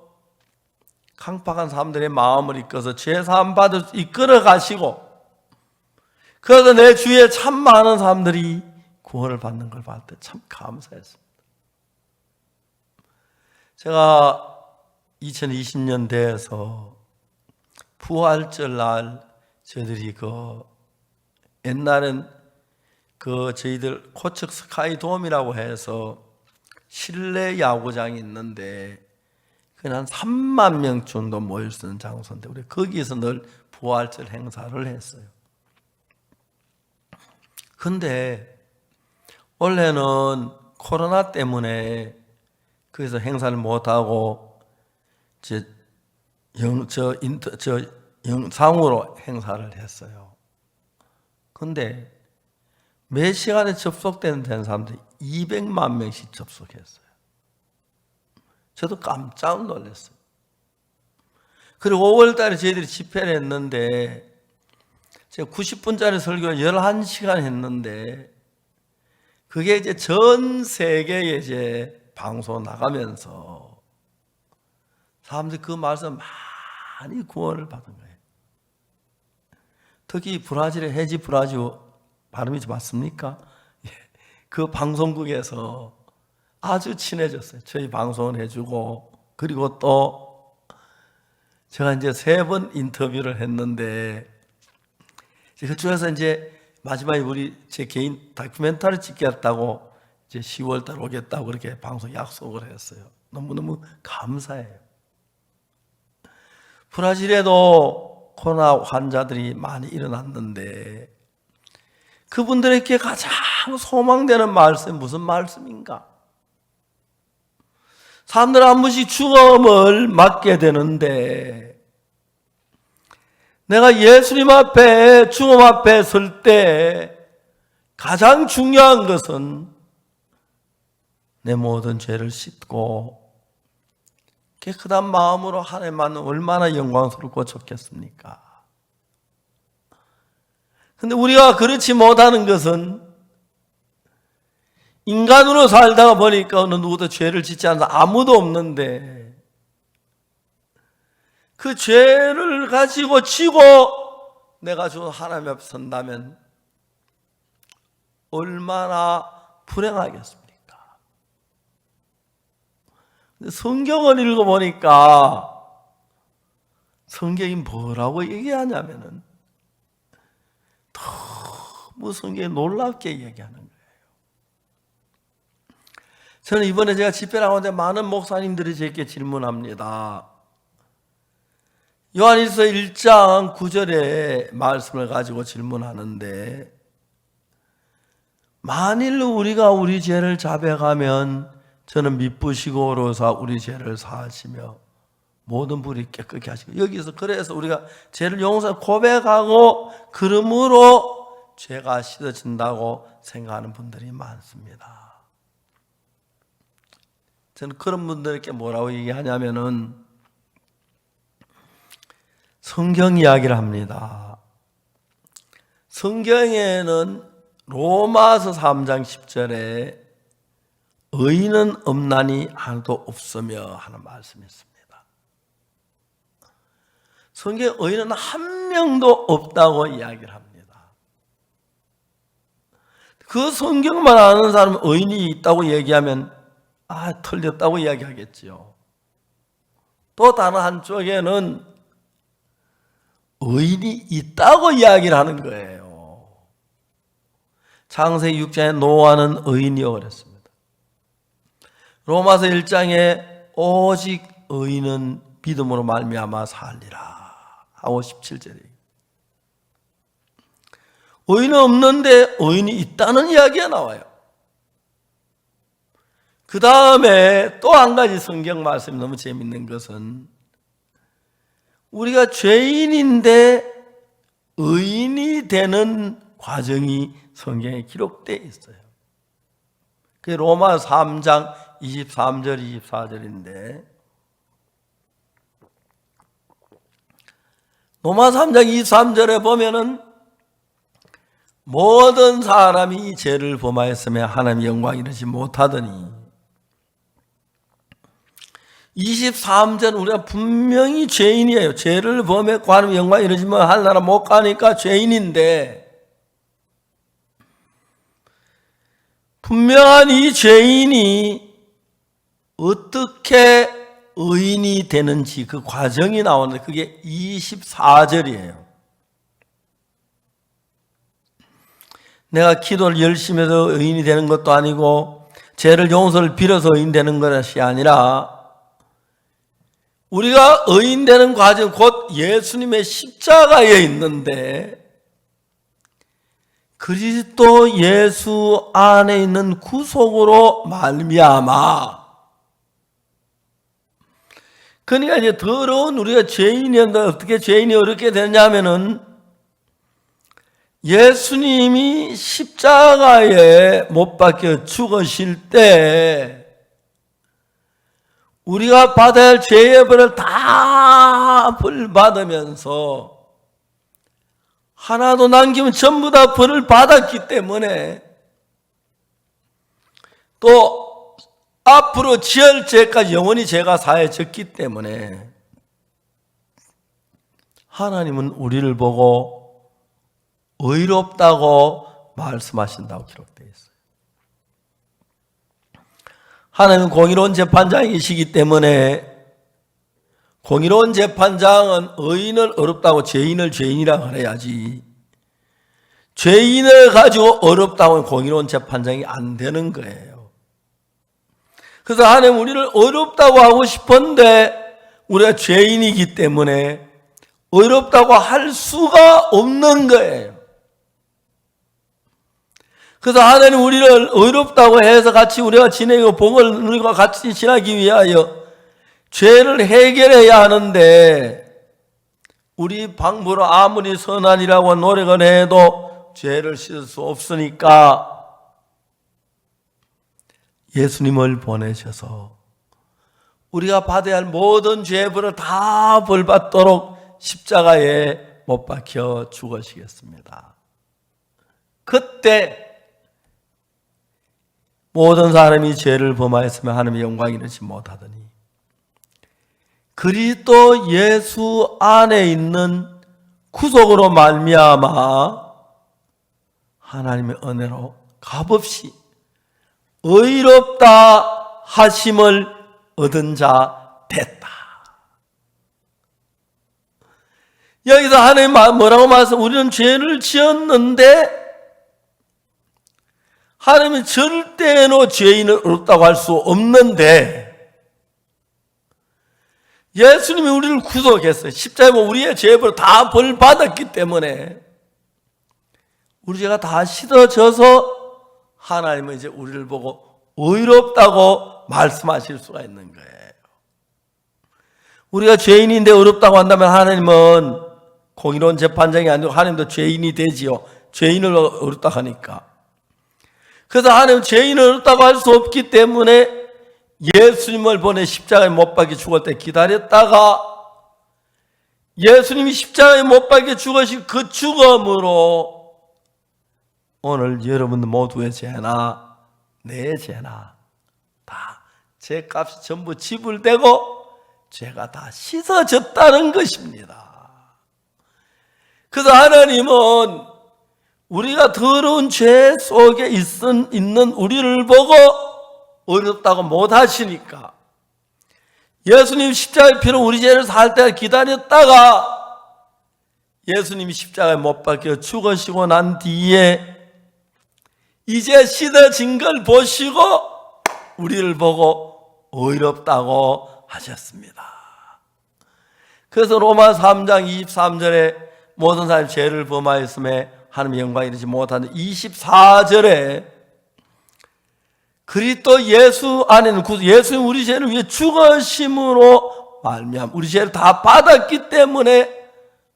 A: 강팍한 사람들의 마음을 이끌어서 죄사함 받을 수 이끌어 가시고, 그래서 내 주위에 참 많은 사람들이 구원을 받는 걸 봤을 때 참 감사했습니다. 제가 2020년 돼서 부활절 날 저희들이 옛날엔 저희들 코척 스카이돔이라고 해서 실내 야구장이 있는데 그냥 한 3만 명 정도 모일 수 있는 장소인데 우리 거기에서 늘 부활절 행사를 했어요. 근데 원래는 코로나 때문에 거기서 행사를 못하고 영상으로 행사를 했어요. 근데 매 시간에 접속되는 사람들이 200만 명씩 접속했어요. 저도 깜짝 놀랐어요. 그리고 5월 달에 저희들이 집회를 했는데 제가 90분짜리 설교를 11시간 했는데 그게 이제 전 세계에 이제 방송 나가면서 사람들이 그 말씀 많이 구원을 받은 거예요. 특히 브라질의 해지 브라질 발음이 맞습니까? 그 방송국에서 아주 친해졌어요. 저희 방송을 해주고, 그리고 또 제가 이제 3번 인터뷰를 했는데 그중에서 이제 마지막에 제 개인 다큐멘터리 찍겠다고 이제 10월 달 오겠다고 그렇게 방송 약속을 했어요. 너무너무 감사해요. 브라질에도 코로나 환자들이 많이 일어났는데 그분들에게 가장 소망되는 말씀이 무슨 말씀인가? 사람들은 한 번씩 죽음을 맞게 되는데 내가 예수님 앞에 죽음 앞에 설 때 가장 중요한 것은 내 모든 죄를 씻고 깨끗한 마음으로 하나님만 얼마나 영광스럽고 좋겠습니까? 근데 우리가 그렇지 못하는 것은 인간으로 살다가 보니까 어느 누구도 죄를 짓지 않아서 아무도 없는데 그 죄를 가지고 지고 내가 주 하나님 앞에 선다면 얼마나 불행하겠습니까? 근데 성경을 읽어보니까 성경이 뭐라고 얘기하냐면은 너무 성경이 놀랍게 얘기하는 거예요. 저는 이번에 제가 집회를 하는데 많은 목사님들이 제게 질문합니다. 요한일서 1장 9절의 말씀을 가지고 질문하는데 만일 우리가 우리 죄를 자백하면 저는 미쁘시고 어로사 우리 죄를 사하시며 모든 불이 깨끗게 하시고, 여기서 그래서 우리가 죄를 용서 고백하고 그러므로 죄가 씻어진다고 생각하는 분들이 많습니다. 저는 그런 분들에게 뭐라고 얘기하냐면은 성경 이야기를 합니다. 성경에는 로마서 3장 10절에 의인은 없나니 하나도 없으며 하는 말씀이 있습니다. 성경에 의인은 한 명도 없다고 이야기를 합니다. 그 성경만 아는 사람은 의인이 있다고 얘기하면 틀렸다고 이야기하겠지요. 또 다른 한쪽에는 의인이 있다고 이야기를 하는 거예요. 창세기 6장에 노아는 의인이요 그랬습니다. 로마서 1장에 오직 의인은 믿음으로 말미암아 살리라 하고 17절에 의인은 없는데 의인이 있다는 이야기가 나와요. 그 다음에 또 한 가지 성경 말씀이 너무 재밌는 것은 우리가 죄인인데 의인이 되는 과정이 성경에 기록되어 있어요. 그게 로마 3장 23절 24절인데 로마 3장 23절에 보면은 모든 사람이 죄를 범하였으며 하나님의 영광 이르지 못하더니 23절 우리가 분명히 죄인이에요. 죄를 범했고 하나님의 영광 이르지만 하늘나라 못 가니까 죄인인데 분명한 이 죄인이 어떻게 의인이 되는지 그 과정이 나오는데 그게 24절이에요. 내가 기도를 열심히 해서 의인이 되는 것도 아니고 죄를 용서를 빌어서 의인 되는 것이 아니라 우리가 의인 되는 과정 곧 예수님의 십자가에 있는데 그리스도 예수 안에 있는 구속으로 말미암아 그러니까 이제 더러운 우리가 죄인이었는데 어떻게 죄인이 어렵게 되냐면은 예수님이 십자가에 못 박혀 죽으실 때 우리가 받아야 할 죄의 벌을 다 벌 받으면서 하나도 남기면 전부 다 벌을 받았기 때문에 또 앞으로 지을 죄까지 영원히 죄가 사해졌기 때문에 하나님은 우리를 보고 의롭다고 말씀하신다고 기록되어 있어요. 하나님은 공의로운 재판장이시기 때문에 공의로운 재판장은 의인을 어렵다고 죄인을 죄인이라 그래야지 죄인을 가지고 어렵다고 하면 공의로운 재판장이 안 되는 거예요. 그래서 하나님 우리를 어렵다고 하고 싶은데 우리가 죄인이기 때문에 어렵다고 할 수가 없는 거예요. 그래서 하나님 우리를 의롭다고 해서 같이 우리가 지내고 복을 누리고 같이 지나기 위하여 죄를 해결해야 하는데 우리 방법으로 아무리 선한이라고 노력을 해도 죄를 씻을 수 없으니까 예수님을 보내셔서 우리가 받아야 할 모든 죄벌을 다 벌받도록 십자가에 못 박혀 죽으시겠습니다. 그때 모든 사람이 죄를 범하였으면 하나님의 영광을 이루지 못하더니 그리스도 예수 안에 있는 구속으로 말미암아 하나님의 은혜로 값없이 의롭다 하심을 얻은 자 됐다. 여기서 하나님 뭐라고 말씀? 우리는 죄를 지었는데 하나님은 절대로 죄인을 어렵다고 할 수 없는데 예수님이 우리를 구속했어요. 십자가에 우리의 죄를 다 벌 받았기 때문에 우리 죄가 다 씻어져서 하나님은 이제 우리를 보고 의롭다고 말씀하실 수가 있는 거예요. 우리가 죄인인데 어렵다고 한다면 하나님은 공의로운 재판장이 아니고 하나님도 죄인이 되지요. 죄인을 어렵다고 하니까. 그래서 하나님은 죄인을 어렵다고 할 수 없기 때문에 예수님을 보내 십자가에 못 박혀 죽을 때 기다렸다가 예수님이 십자가에 못 박혀 죽으신 그 죽음으로 오늘 여러분 모두의 죄나 내 죄나 다 죄값이 전부 지불되고 죄가 다 씻어졌다는 것입니다. 그래서 하나님은 우리가 더러운 죄 속에 있는 우리를 보고 어렵다고 못하시니까 예수님 십자가의 피로 우리 죄를 살 때 기다렸다가 예수님이 십자가에 못 박혀 죽으시고 난 뒤에 이제 씻어진 걸 보시고 우리를 보고 의롭다고 하셨습니다. 그래서 로마 3장 23절에 모든 사람이 죄를 범하였음에 하나님의 영광이 이르지 못하는 24절에 그리스도 예수 안에는 예수님 우리 죄를 위해 죽으심으로 말미암아 우리 죄를 다 받았기 때문에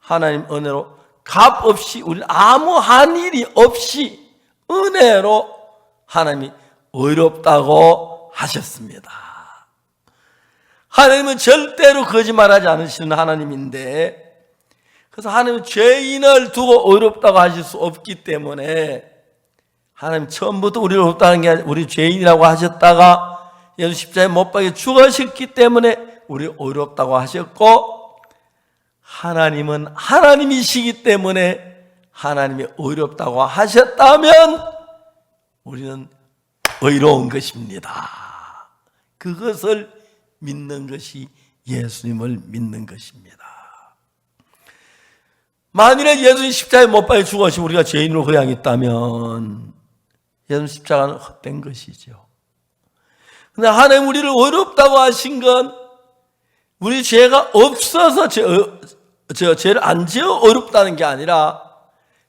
A: 하나님 은혜로 값 없이 우리는 아무 한 일이 없이 은혜로 하나님이 의롭다고 하셨습니다. 하나님은 절대로 거짓말하지 않으시는 하나님인데, 그래서 하나님은 죄인을 두고 의롭다고 하실 수 없기 때문에 하나님 처음부터 우리를 의롭다는 게 아니라 우리 죄인이라고 하셨다가 예수 십자가에 못 박혀 죽으셨기 때문에 우리 의롭다고 하셨고, 하나님은 하나님이시기 때문에 하나님이 의롭다고 하셨다면 우리는 의로운 것입니다. 그것을 믿는 것이 예수님을 믿는 것입니다. 만일에 예수님 십자가에 못 박혀 죽으시고 우리가 죄인으로 고향했다면 예수님 십자가는 헛된 것이죠. 그런데 하나님 우리를 의롭다고 하신 건 우리 죄가 없어서 죄를 안 지어 의롭다는 게 아니라,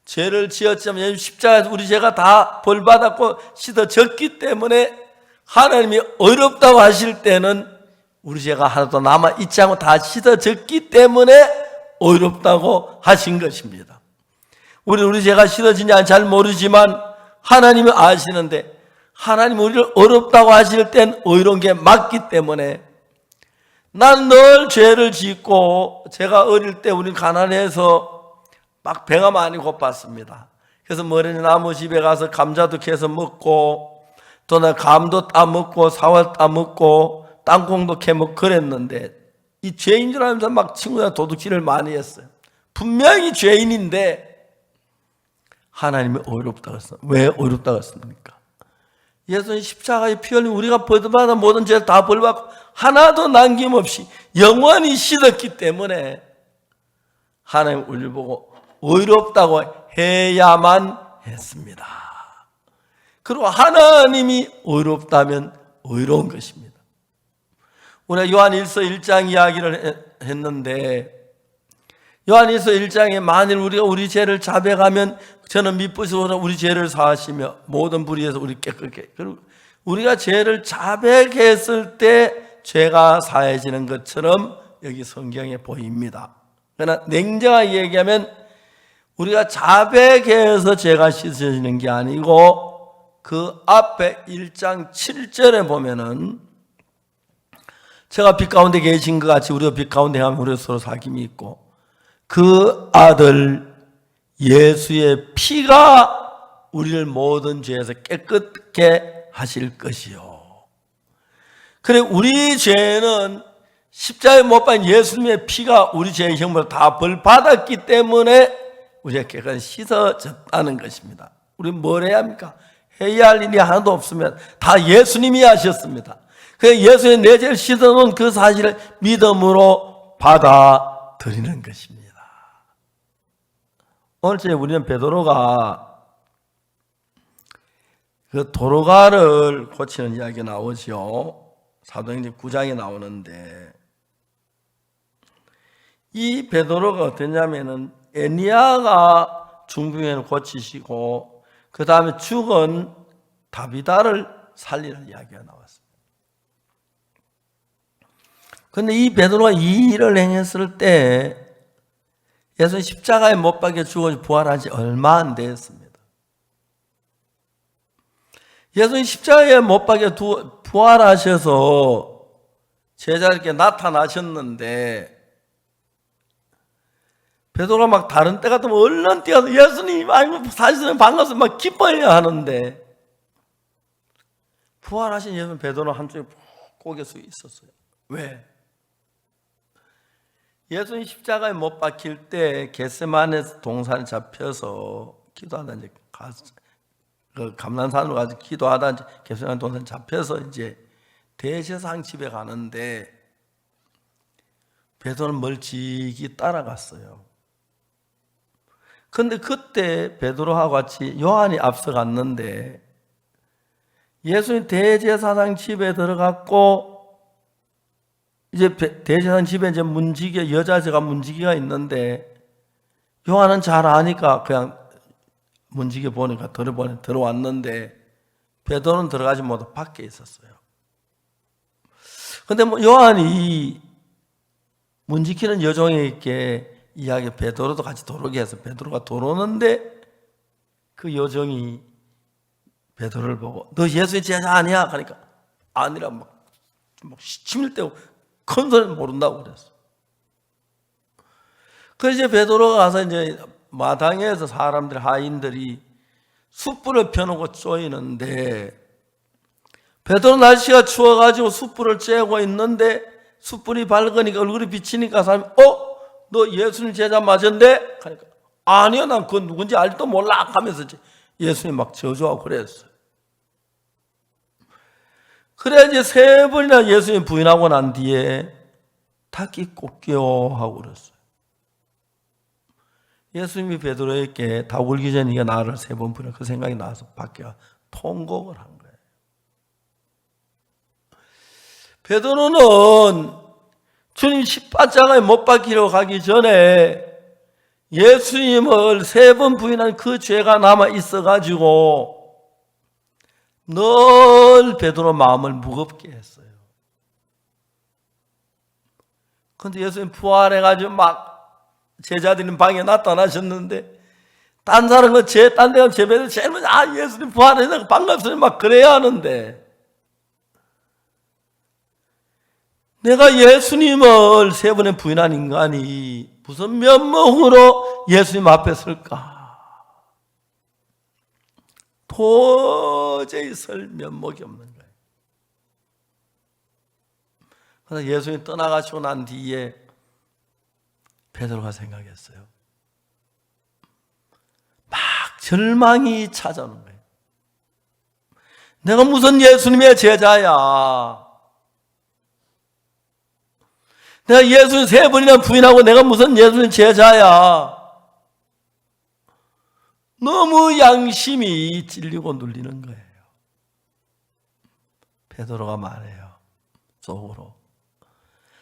A: 죄를 지었지만 예수님 십자가에서 우리 죄가 다 벌받았고 씻어졌기 때문에 하나님이 의롭다고 하실 때는 우리 죄가 하나도 남아있지 않고 다 씻어졌기 때문에 의롭다고 하신 것입니다. 우리 죄가 씻어지냐 잘 모르지만 하나님은 아시는데, 하나님 우리를 의롭다고 하실 땐 의로운 게 맞기 때문에, 난 늘 죄를 짓고, 제가 어릴 때 우리는 가난해서 막 배가 많이 고팠습니다. 그래서 머리는 나무 집에 가서 감자도 캐서 먹고, 또 나 감도 따먹고 사과 따먹고 땅콩도 캐먹고 그랬는데, 이 죄인 줄 알면서 막 친구랑 도둑질을 많이 했어요. 분명히 죄인인데 하나님이 의롭다고 했어요. 왜 의롭다고 했습니까? 예수님 십자가에 피 흘린 우리가 벌받아 모든 죄를 다 벌받고 하나도 남김없이 영원히 씻었기 때문에 하나님 우리를 보고 의롭다고 해야만 했습니다. 그리고 하나님이 의롭다면 의로운 것입니다. 우리가 요한일서 1장 이야기를 했는데, 요한일서 1장에 만일 우리가 우리 죄를 자백하면 저는 미쁘시오라 우리 죄를 사하시며 모든 불의에서 우리 깨끗게, 그리고 우리가 죄를 자백했을 때 죄가 사해지는 것처럼 여기 성경에 보입니다. 그러나 냉정하게 얘기하면 우리가 자백해서 죄가 씻어지는 게 아니고, 그 앞에 1장 7절에 보면은 제가 빛 가운데 계신 것 같이 우리가 빛 가운데 하면 우리가 서로 사귐이 있고, 그 아들 예수의 피가 우리를 모든 죄에서 깨끗게 하실 것이요. 그래, 우리 죄는 십자가에 못 박힌 예수님의 피가 우리 죄의 형벌을 다 벌받았기 때문에 우리가 깨끗이 씻어졌다는 것입니다. 우리는 뭘 해야 합니까? 해야 할 일이 하나도 없으면 다 예수님이 하셨습니다. 그래서 예수의 내 죄를 씻어놓은 그 사실을 믿음으로 받아들이는 것입니다. 오늘 저희 우리는 베드로가 그 도로가를 고치는 이야기가 나오죠. 사도행전 9장에 나오는데, 이 베드로가 어떠냐면은 에니야가 중풍을 고치시고 그 다음에 죽은 다비다를 살리는 이야기가 나왔습니다. 그런데 이 베드로가 이 일을 행했을 때 예수님 십자가에 못 박혀 죽어 부활한 지 얼마 안 됐습니다. 예수님 십자가에 못 박혀 부활하셔서 제자들께 나타나셨는데, 베드로가 막 다른 때 같으면 얼른 뛰어서 예수님 아이고 사실은 반갑습니다 막 기뻐해야 하는데, 부활하신 예수님 베드로 한쪽에 고개 숙여 있었어요. 왜? 예수님 십자가에 못 박힐 때 겟세마네 동산에 잡혀서 기도하다 이제 그 감난산으로 가서 기도하다 이제 겟세마네 동산에 잡혀서 이제 대제사장 집에 가는데 베드로는 멀찍이 따라갔어요. 그런데 그때 베드로하고 같이 요한이 앞서갔는데, 예수님 대제사장 집에 들어갔고 이제 대제사장 집에 이제 문지기 여자제가 문지기가 있는데, 요한은 잘 아니까 그냥 문지기 보니까 들어왔는데 베드로는 들어가지 못하고 밖에 있었어요. 근데 요한이 문 지키는 여종에게 이야기, 베드로도 같이 들어오게 해서 베드로가 들어오는데 그 여종이 베드로를 보고 너 예수의 제자 아니야? 그러니까 아니라 막 침을 떼고 큰 소리는 모른다고 그랬어. 그래서 이제 베드로가 가서 이제 마당에서 사람들, 하인들이 숯불을 펴놓고 쪼이는데 베드로 날씨가 추워가지고 숯불을 쬐고 있는데 숯불이 밝으니까 얼굴이 비치니까 사람이 너 예수님 제자 맞은데? 그러니까 아니요, 난 그건 누군지 알지도 몰라 하면서 예수님 막 저주하고 그랬어요. 그래 이제 3번이나 예수님 부인하고 난 뒤에 닭이 꺾여 하고 그랬어요. 예수님이 베드로에게 다 울기 전에 네가 나를 3번 부인하, 그 생각이 나서 밖에 통곡을 한 거예요. 베드로는 주님 십자가에 못 박히러 가기 전에 예수님을 3번 부인한 그 죄가 남아 있어가지고 늘 베드로 마음을 무겁게 했어요. 그런데 예수님 부활해가지고 막 제자들은 방에 나타나셨는데 딴 사람은 딴 데가 제배를 제일 먼저 예수님 부활해서 반갑습니다 막 그래야 하는데 내가 예수님을 3번에 부인한 인간이 무슨 면목으로 예수님 앞에 설까? 도저히 설 면목이 없는 거예요. 그래서 예수님이 떠나가시고 난 뒤에 베드로가 생각했어요. 막 절망이 찾아오는 거예요. 내가 무슨 예수님의 제자야. 내가 예수님 3번이나 부인하고 내가 무슨 예수님 제자야. 너무 양심이 찔리고 눌리는 거예요. 베드로가 말해요. 속으로.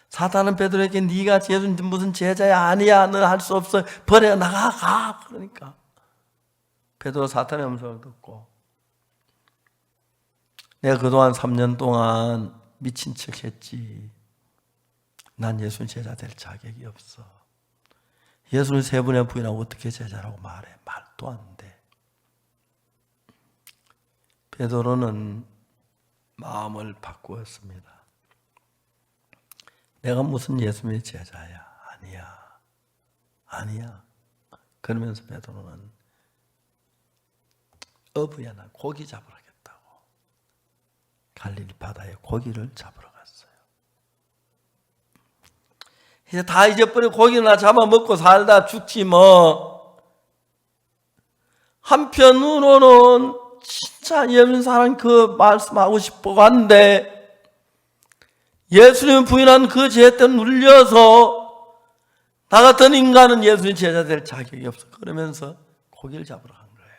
A: 사탄은 베드로에게 네가 예수님 무슨 제자야 아니야. 너는 할 수 없어. 버려 나가. 그러니까 베드로 사탄의 음성을 듣고 내가 그동안 3년 동안 미친 척 했지. 난 예수님 제자 될 자격이 없어. 예수를 3번이나 부인하고 어떻게 제자라고 말해? 말도 안 돼. 베드로는 마음을 바꾸었습니다. 내가 무슨 예수님의 제자야? 아니야. 그러면서 베드로는 어부야 난 고기 잡으러 가겠다고 갈릴리 바다에 고기를 잡으러 갔어요. 이제 다 잊어버리고 고기나 잡아먹고 살다 죽지 뭐. 한편으로는 진짜 예수님 사랑 그 말씀하고 싶어 한데 예수님 부인한 그 죄 때문에 눌려서 나 같은 인간은 예수님 제자 될 자격이 없어. 그러면서 고기를 잡으러 간 거예요.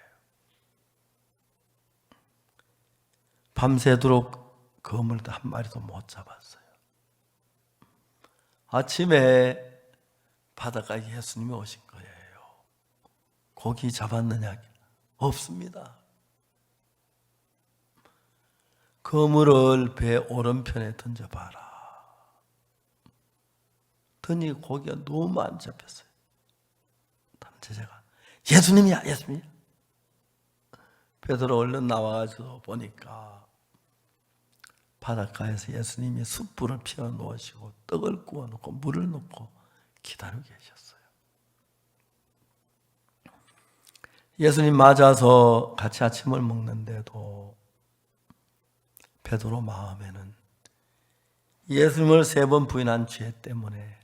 A: 밤새도록 그물도 한 마리도 못 잡았어요. 아침에 바닷가에 예수님이 오신 거예요. 고기 잡았느냐? 없습니다. 그물을 배 오른편에 던져봐라. 던지고 고기가 너무 안 잡혔어요. 제자가 예수님이야. 베드로 얼른 나와가지고 보니까 바닷가에서 예수님이 숯불을 피워 놓으시고 떡을 구워 놓고 물을 넣고 기다리고 계셨어요. 예수님 맞아서 같이 아침을 먹는데도 베드로 마음에는 예수님을 3번 부인한 죄 때문에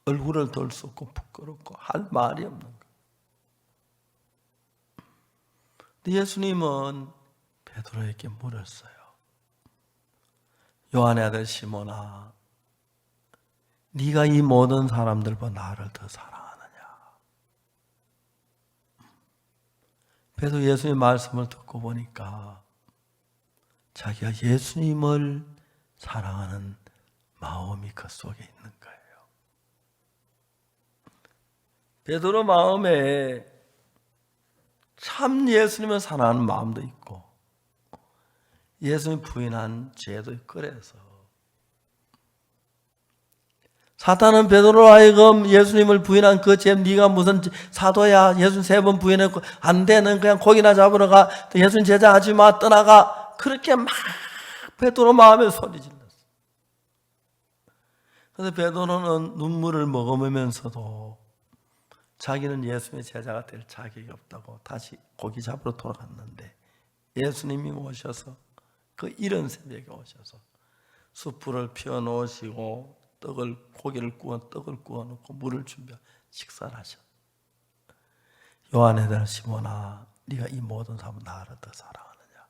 A: 얼굴을 들 수 없고 부끄럽고 할 말이 없는 거예요. 근데 예수님은 베드로에게 물었어요. 요한의 아들 시몬아, 네가 이 모든 사람들보다 나를 더 사랑하느냐? 베드로 예수님의 말씀을 듣고 보니까 자기가 예수님을 사랑하는 마음이 그 속에 있는 거예요. 베드로 마음에 참 예수님을 사랑하는 마음도 있고 예수님 부인한 죄도 있고 그래서 사탄은 베드로로 하여금 예수님을 부인한 그 죄, 네가 무슨 사도야, 예수님 3번 부인했고 안 돼, 넌 그냥 고기나 잡으러 가, 예수님 제자하지 마, 떠나가, 그렇게 막 베드로 마음에 소리 질렀어. 그래서 베드로는 눈물을 머금으면서도 자기는 예수님의 제자가 될 자격이 없다고 다시 고기 잡으러 돌아갔는데 예수님이 오셔서 그 이른 새벽에 오셔서 숯불을 피워놓으시고 고기를 구워 떡을 구워놓고 물을 준비하고 식사를 하셨. 요한의 아들 시몬아, 네가 이 모든 사람은 나를 더 사랑하느냐?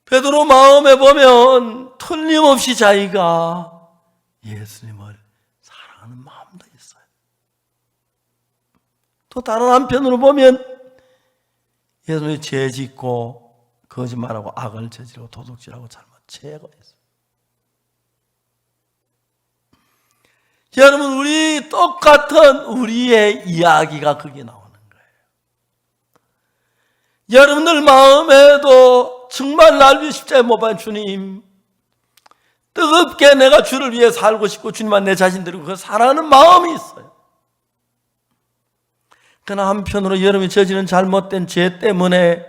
A: 베드로 마음에 보면 틀림없이 자기가 예수님을 사랑하는 마음도 있어요. 또 다른 한편으로 보면 예수님이 죄 짓고 거짓말하고 악을 저지르고 도둑질하고 잘못 죄가 있어요. 여러분, 우리 똑같은 우리의 이야기가 거기에 나오는 거예요. 여러분들 마음에도 정말 날 위해 십자가에 못 박힌 주님, 뜨겁게 내가 주를 위해 살고 싶고 주님만 내 자신 드리고 그 사랑하는 마음이 있어요. 그러나 한편으로 여러분이 저지른 잘못된 죄 때문에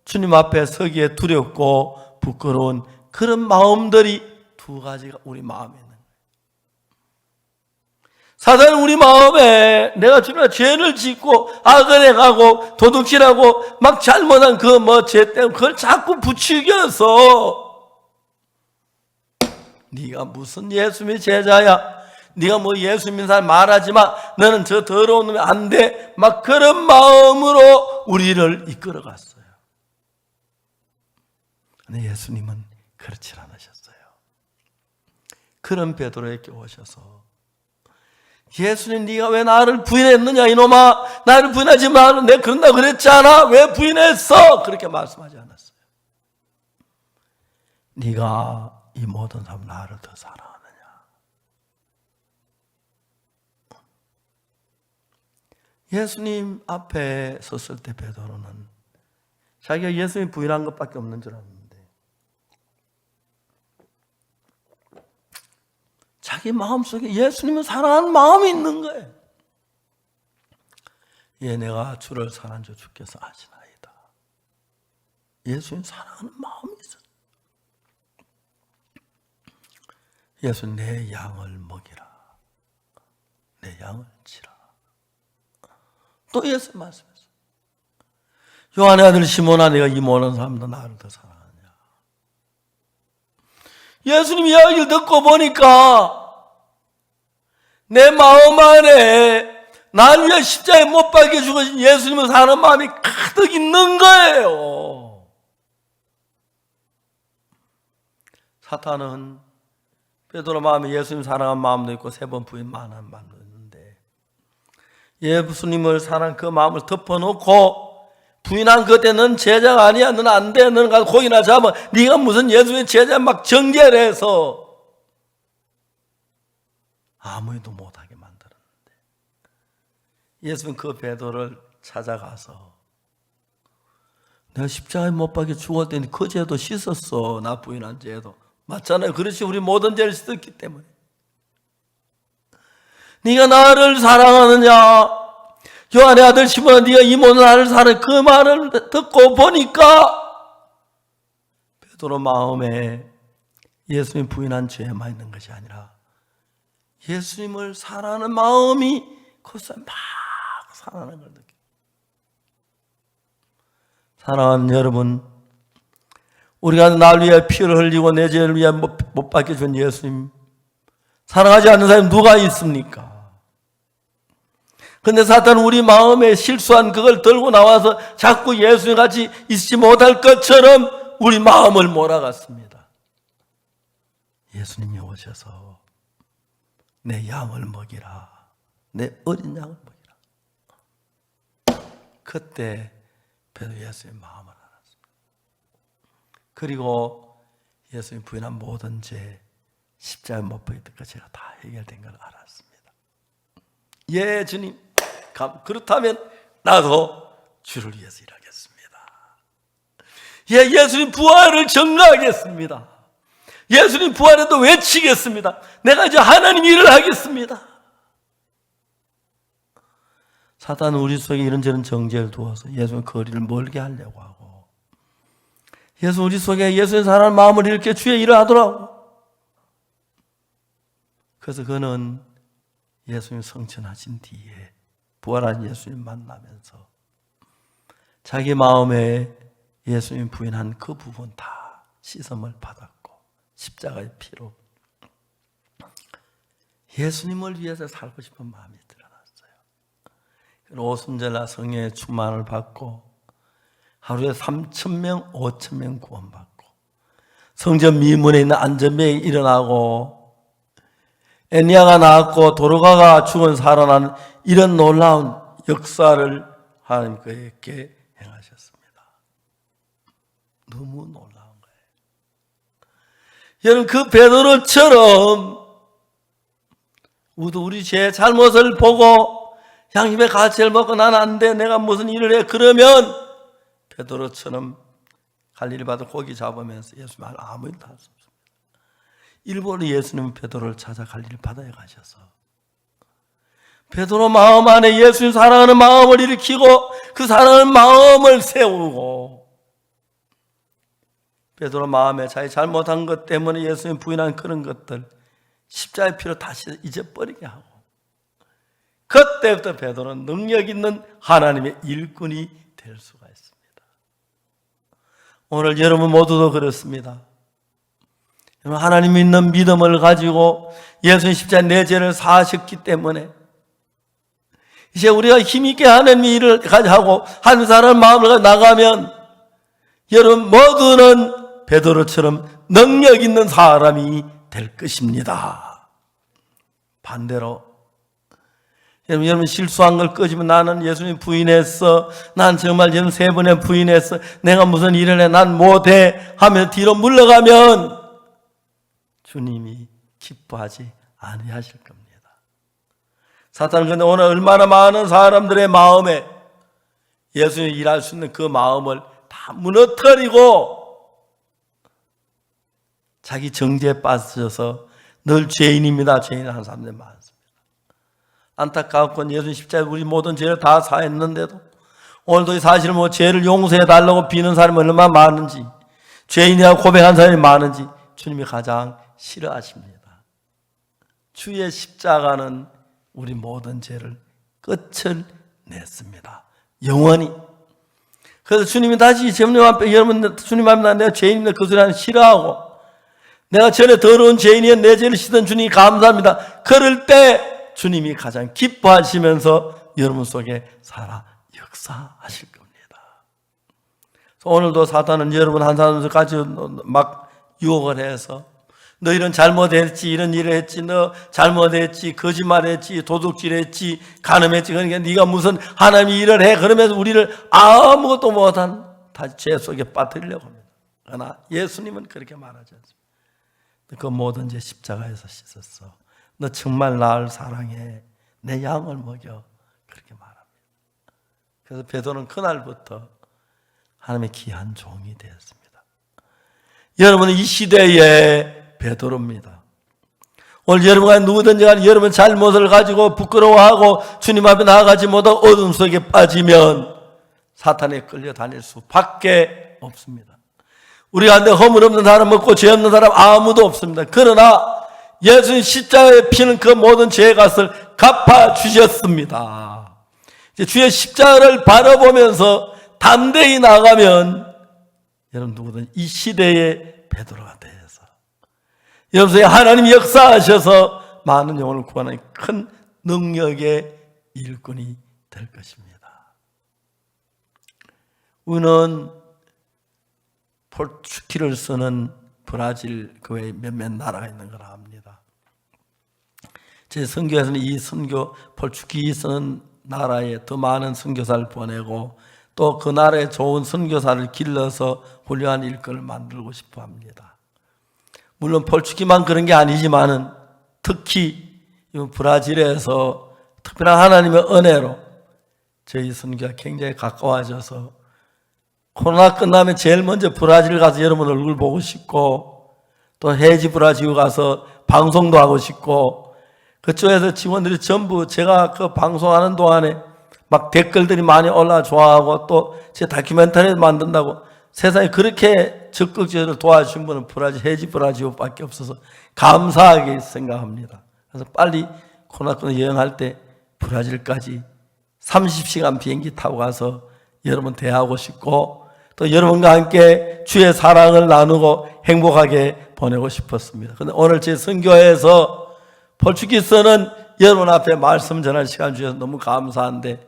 A: 주님 앞에 서기에 두렵고 부끄러운 그런 마음들이 두 가지가 우리 마음에 있는 거예요. 사단은 우리 마음에 내가 주님과 죄를 짓고 악을 행하고 도둑질하고 막 잘못한 그 죄 때문에 그걸 자꾸 부추겨서 네가 무슨 예수님의 제자야, 네가 예수님 사람 말하지 마, 너는 저 더러운 놈이 안 돼, 막 그런 마음으로 우리를 이끌어갔어요. 근데 예수님은 그렇지 않으셨어요. 그런 베드로에게 오셔서 예수님, 네가 왜 나를 부인했느냐 이놈아, 나를 부인하지 마, 내가 그런다고 그랬잖아, 왜 부인했어? 그렇게 말씀하지 않았어요. 네가 이 모든 사람 나를 더 사랑하느냐? 예수님 앞에 섰을 때 베드로는 자기가 예수님 부인한 것밖에 없는 줄 알았는데 자기 마음속에 예수님을 사랑하는 마음이 있는 거예요. 예, 내가 주를 사랑한 줄 주께서 아시나이다. 예수님 사랑하는 마음이 있어요. 예수, 내 양을 먹이라, 내 양을 치라. 또 예수 말씀했어요. 요한의 아들 시몬아, 내가 이 모든 사람도 나를 더 사랑하느냐? 예수님 이야기를 듣고 보니까 내 마음 안에 날 위해 십자가에 못 박혀 죽으신 예수님을 사랑하는 마음이 가득 있는 거예요. 사탄은 베드로 마음에 예수님 사랑하는 마음도 있고 3번 부인만한 마음도 있는데 예수님을 사랑한 그 마음을 덮어놓고 부인한 그때 넌 제자가 아니야, 넌 안 돼, 너는 가서 고기나 잡아, 네가 무슨 예수님의 제자 막 정죄를 해서 아무 일도 못하게 만들었는데 예수님 그 베드로를 찾아가서 내가 십자가에 못 박혀 죽을 때는 그 죄도 씻었어, 나 부인한 죄도 맞잖아요. 그렇지, 우리 모든 죄를 씻었기 때문에. 네가 나를 사랑하느냐? 요한의 아들 시몬아, 네가 이 모든 나를 사랑해. 그 말을 듣고 보니까 베드로 마음에 예수님 부인한 죄만 있는 것이 아니라 예수님을 사랑하는 마음이 거기서 막 사랑하는 걸 느껴요. 사랑하는 여러분, 우리가 날 위해 피를 흘리고 내 죄를 위해 못 박혀준 예수님 사랑하지 않는 사람이 누가 있습니까? 그런데 사탄은 우리 마음에 실수한 그걸 들고 나와서 자꾸 예수님 같이 있지 못할 것처럼 우리 마음을 몰아갔습니다. 예수님이 오셔서 내 양을 먹이라, 내 어린 양을 먹이라. 그때 베드로 예수님의 마음을 알았습니다. 그리고 예수님 부인한 모든 죄 십자가에 못 박혔던 것 제가 다 해결된 걸 알았습니다. 예, 주님, 그렇다면 나도 주를 위해서 일하겠습니다. 예수님 부활을 증거하겠습니다. 예수님 부활에도 외치겠습니다. 내가 이제 하나님 일을 하겠습니다. 사단은 우리 속에 이런저런 정죄를 두어서 예수님 거리를 멀게 하려고 하고, 예수 우리 속에 예수님 사랑하는 마음을 이렇게 주의 일을 하더라고. 그래서 그는 예수님 성천하신 뒤에 부활한 예수님 만나면서 자기 마음에 예수님 부인한 그 부분 다 씻음을 받았고 십자가의 피로 예수님을 위해서 살고 싶은 마음이 드러났어요. 오순절날 성령의 충만을 받고 하루에 3,000명, 5,000명 구원받고 성전 미문에 있는 안전병이 일어나고 애니아가 나왔고 도로가가 죽은 살아난 이런 놀라운 역사를 하나님 그에게 행하셨습니다. 너무 놀라운 거예요. 여러분, 그 베드로처럼 우리 죄 잘못을 보고 양심의 가치를 먹고 나는 안 돼, 내가 무슨 일을 해, 그러면 베드로처럼 갈릴리 바다 고기 잡으면서 예수 말 아무 일도 할 수 없습니다. 일본의 예수님은 베드로를 찾아 갈릴리 바다에 가셔서 베드로 마음 안에 예수님 사랑하는 마음을 일으키고 그 사랑하는 마음을 세우고, 베드로 마음에 자기 잘못한 것 때문에 예수님 부인한 그런 것들 십자가의 피로 다시 잊어버리게 하고, 그때부터 베드로는 능력 있는 하나님의 일꾼이 될 수가 있습니다. 오늘 여러분 모두도 그렇습니다. 하나님 믿는 믿음을 가지고 예수님 십자가의 내 죄를 사하셨기 때문에 이제 우리가 힘있게 하나님의 일을 하고 한 사람 마음을 가지고 나가면 여러분 모두는 베드로처럼 능력 있는 사람이 될 것입니다. 반대로 여러분 실수한 걸 꺼지면 나는 예수님 부인했어, 난 정말 예수님 3번에 부인했어, 내가 무슨 일을 해, 난 못해 하며 뒤로 물러가면 주님이 기뻐하지 아니하실 겁니다. 사탄은 근데 오늘 얼마나 많은 사람들의 마음에 예수님이 일할 수 있는 그 마음을 다 무너뜨리고 자기 정죄에 빠져서 늘 죄인입니다, 죄인 하는 사람들이 많습니다. 안타깝건 예수님 십자가에 우리 모든 죄를 다 사했는데도 오늘도 사실 죄를 용서해 달라고 비는 사람이 얼마나 많은지, 죄인이라고 고백한 사람이 많은지 주님이 가장 싫어하십니다. 주의 십자가는 우리 모든 죄를 끝을 냈습니다. 영원히. 그래서 주님이 다시 주님 앞에, 여러분 주님 앞에 내가 죄인인데 그 소리 하는 싫어하고, 내가 전에 더러운 죄인이여 내 죄를 씻은 주님이 감사합니다. 그럴 때 주님이 가장 기뻐하시면서 여러분 속에 살아 역사하실 겁니다. 오늘도 사탄은 여러분 한 사람까지 막 유혹을 해서 너 이런 잘못했지, 이런 일을 했지, 너 잘못했지, 거짓말했지, 도둑질했지, 간음했지, 그러니까 네가 무슨 하나님이 일을 해, 그러면서 우리를 아무것도 못한 다시 죄 속에 빠뜨리려고 합니다. 그러나 예수님은 그렇게 말하지 않습니다. 그 모든 죄 십자가에서 씻었어, 너 정말 나를 사랑해, 내 양을 먹여, 그렇게 말합니다. 그래서 베드로는 그날부터 하나님의 귀한 종이 되었습니다. 여러분은 이 시대에 베드로입니다. 오늘 여러분과 누구든지 간에 여러분 잘못을 가지고 부끄러워하고 주님 앞에 나아가지 못하고 어둠 속에 빠지면 사탄에 끌려 다닐 수밖에 없습니다. 우리 가운데 허물 없는 사람 없고 죄 없는 사람 아무도 없습니다. 그러나 예수님 십자가에 피는 그 모든 죄의 값을 갚아주셨습니다. 이제 주의 십자가를 바라보면서 담대히 나가면 여러분 누구든 이 시대의 베드로가 돼서 여러분의 하나님이 역사하셔서 많은 영혼을 구하는 큰 능력의 일꾼이 될 것입니다. 우리는 포르투기를 쓰는 브라질 그 외에 몇몇 나라가 있는 걸 압니다. 제 선교에서는 이 선교 포르투기 쓰는 나라에 더 많은 선교사를 보내고 또 그 나라에 좋은 선교사를 길러서 훌륭한 일꾼을 만들고 싶어 합니다. 물론 포르투기만 그런 게 아니지만은 특히 브라질에서 특별한 하나님의 은혜로 저희 선교가 굉장히 가까워져서 코로나 끝나면 제일 먼저 브라질 가서 여러분 얼굴 보고 싶고 또 해지 브라질 가서 방송도 하고 싶고 그쪽에서 직원들이 전부 제가 그 방송하는 동안에 막 댓글들이 많이 올라 좋아하고 또 제 다큐멘터리 만든다고 세상에 그렇게 적극적으로 도와주신 분은 브라질, 해지 브라질밖에 없어서 감사하게 생각합니다. 그래서 빨리 코로나 끝나 여행할 때 브라질까지 30시간 비행기 타고 가서 여러분 대하고 싶고 또 여러분과 함께 주의 사랑을 나누고 행복하게 보내고 싶었습니다. 그런데 오늘 제 선교회에서 포르투기스는 여러분 앞에 말씀 전할 시간 주셔서 너무 감사한데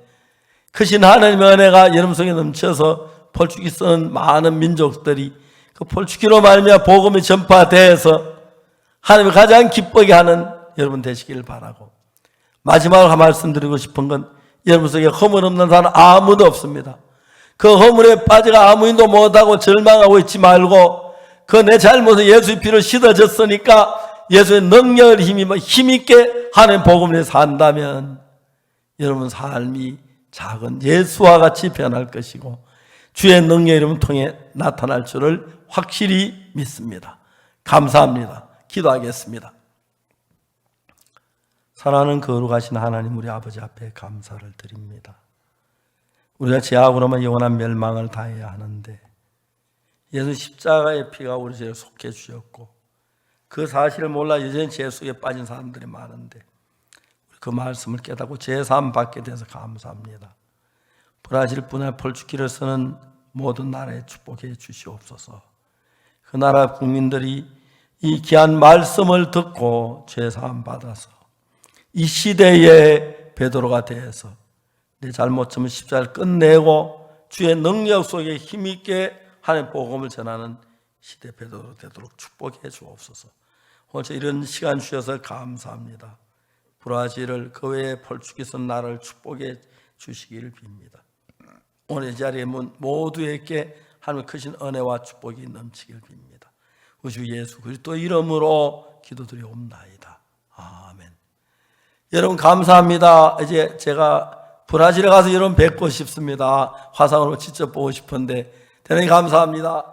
A: 크신 하나님의 은혜가 여러분 속에 넘쳐서 포르투기스는 많은 민족들이 그 포르투기로 말미암아 복음이 전파돼서 하나님이 가장 기쁘게 하는 여러분 되시기를 바라고 마지막으로 말씀드리고 싶은 건 여러분 속에 허물 없는 사람 아무도 없습니다. 그 허물에 빠져가 아무 일도 못하고 절망하고 있지 말고 그 내 잘못은 예수의 피로 씻어졌으니까 예수의 능력을 힘있게 하나님 복음을 위해 산다면 여러분 삶이 작은 예수와 같이 변할 것이고 주의 능력 이름을 통해 나타날 줄을 확실히 믿습니다. 감사합니다. 기도하겠습니다. 사랑하는 거룩하신 하나님 우리 아버지 앞에 감사를 드립니다. 우리가 죄악으로만 영원한 멸망을 당해야 하는데 예수 십자가의 피가 우리 죄에 속해 주셨고 그 사실을 몰라 여전히 죄 속에 빠진 사람들이 많은데 그 말씀을 깨닫고 제사함 받게 돼서 감사합니다. 브라질뿐 아니라 포르투기를 쓰는 모든 나라에 축복해 주시옵소서. 그 나라 국민들이 이 귀한 말씀을 듣고 제사함 받아서 이 시대의 베드로가 되어서 내 잘못점을 십자가를 끝내고 주의 능력 속에 힘있게 하나님 복음을 전하는 시대 베드로 되도록 축복해 주옵소서. 오늘 이런 시간 주셔서 감사합니다. 브라질을 그 외에 포르투기스 나라를 축복해 주시기를 빕니다. 오늘 이 자리에 모두에게 하나님 크신 은혜와 축복이 넘치길 빕니다. 우리 주 예수 그리스도 이름으로 기도드리옵나이다. 아멘. 여러분 감사합니다. 이제 제가 브라질에 가서 여러분 뵙고 싶습니다. 화상으로 직접 보고 싶은데 대단히 감사합니다.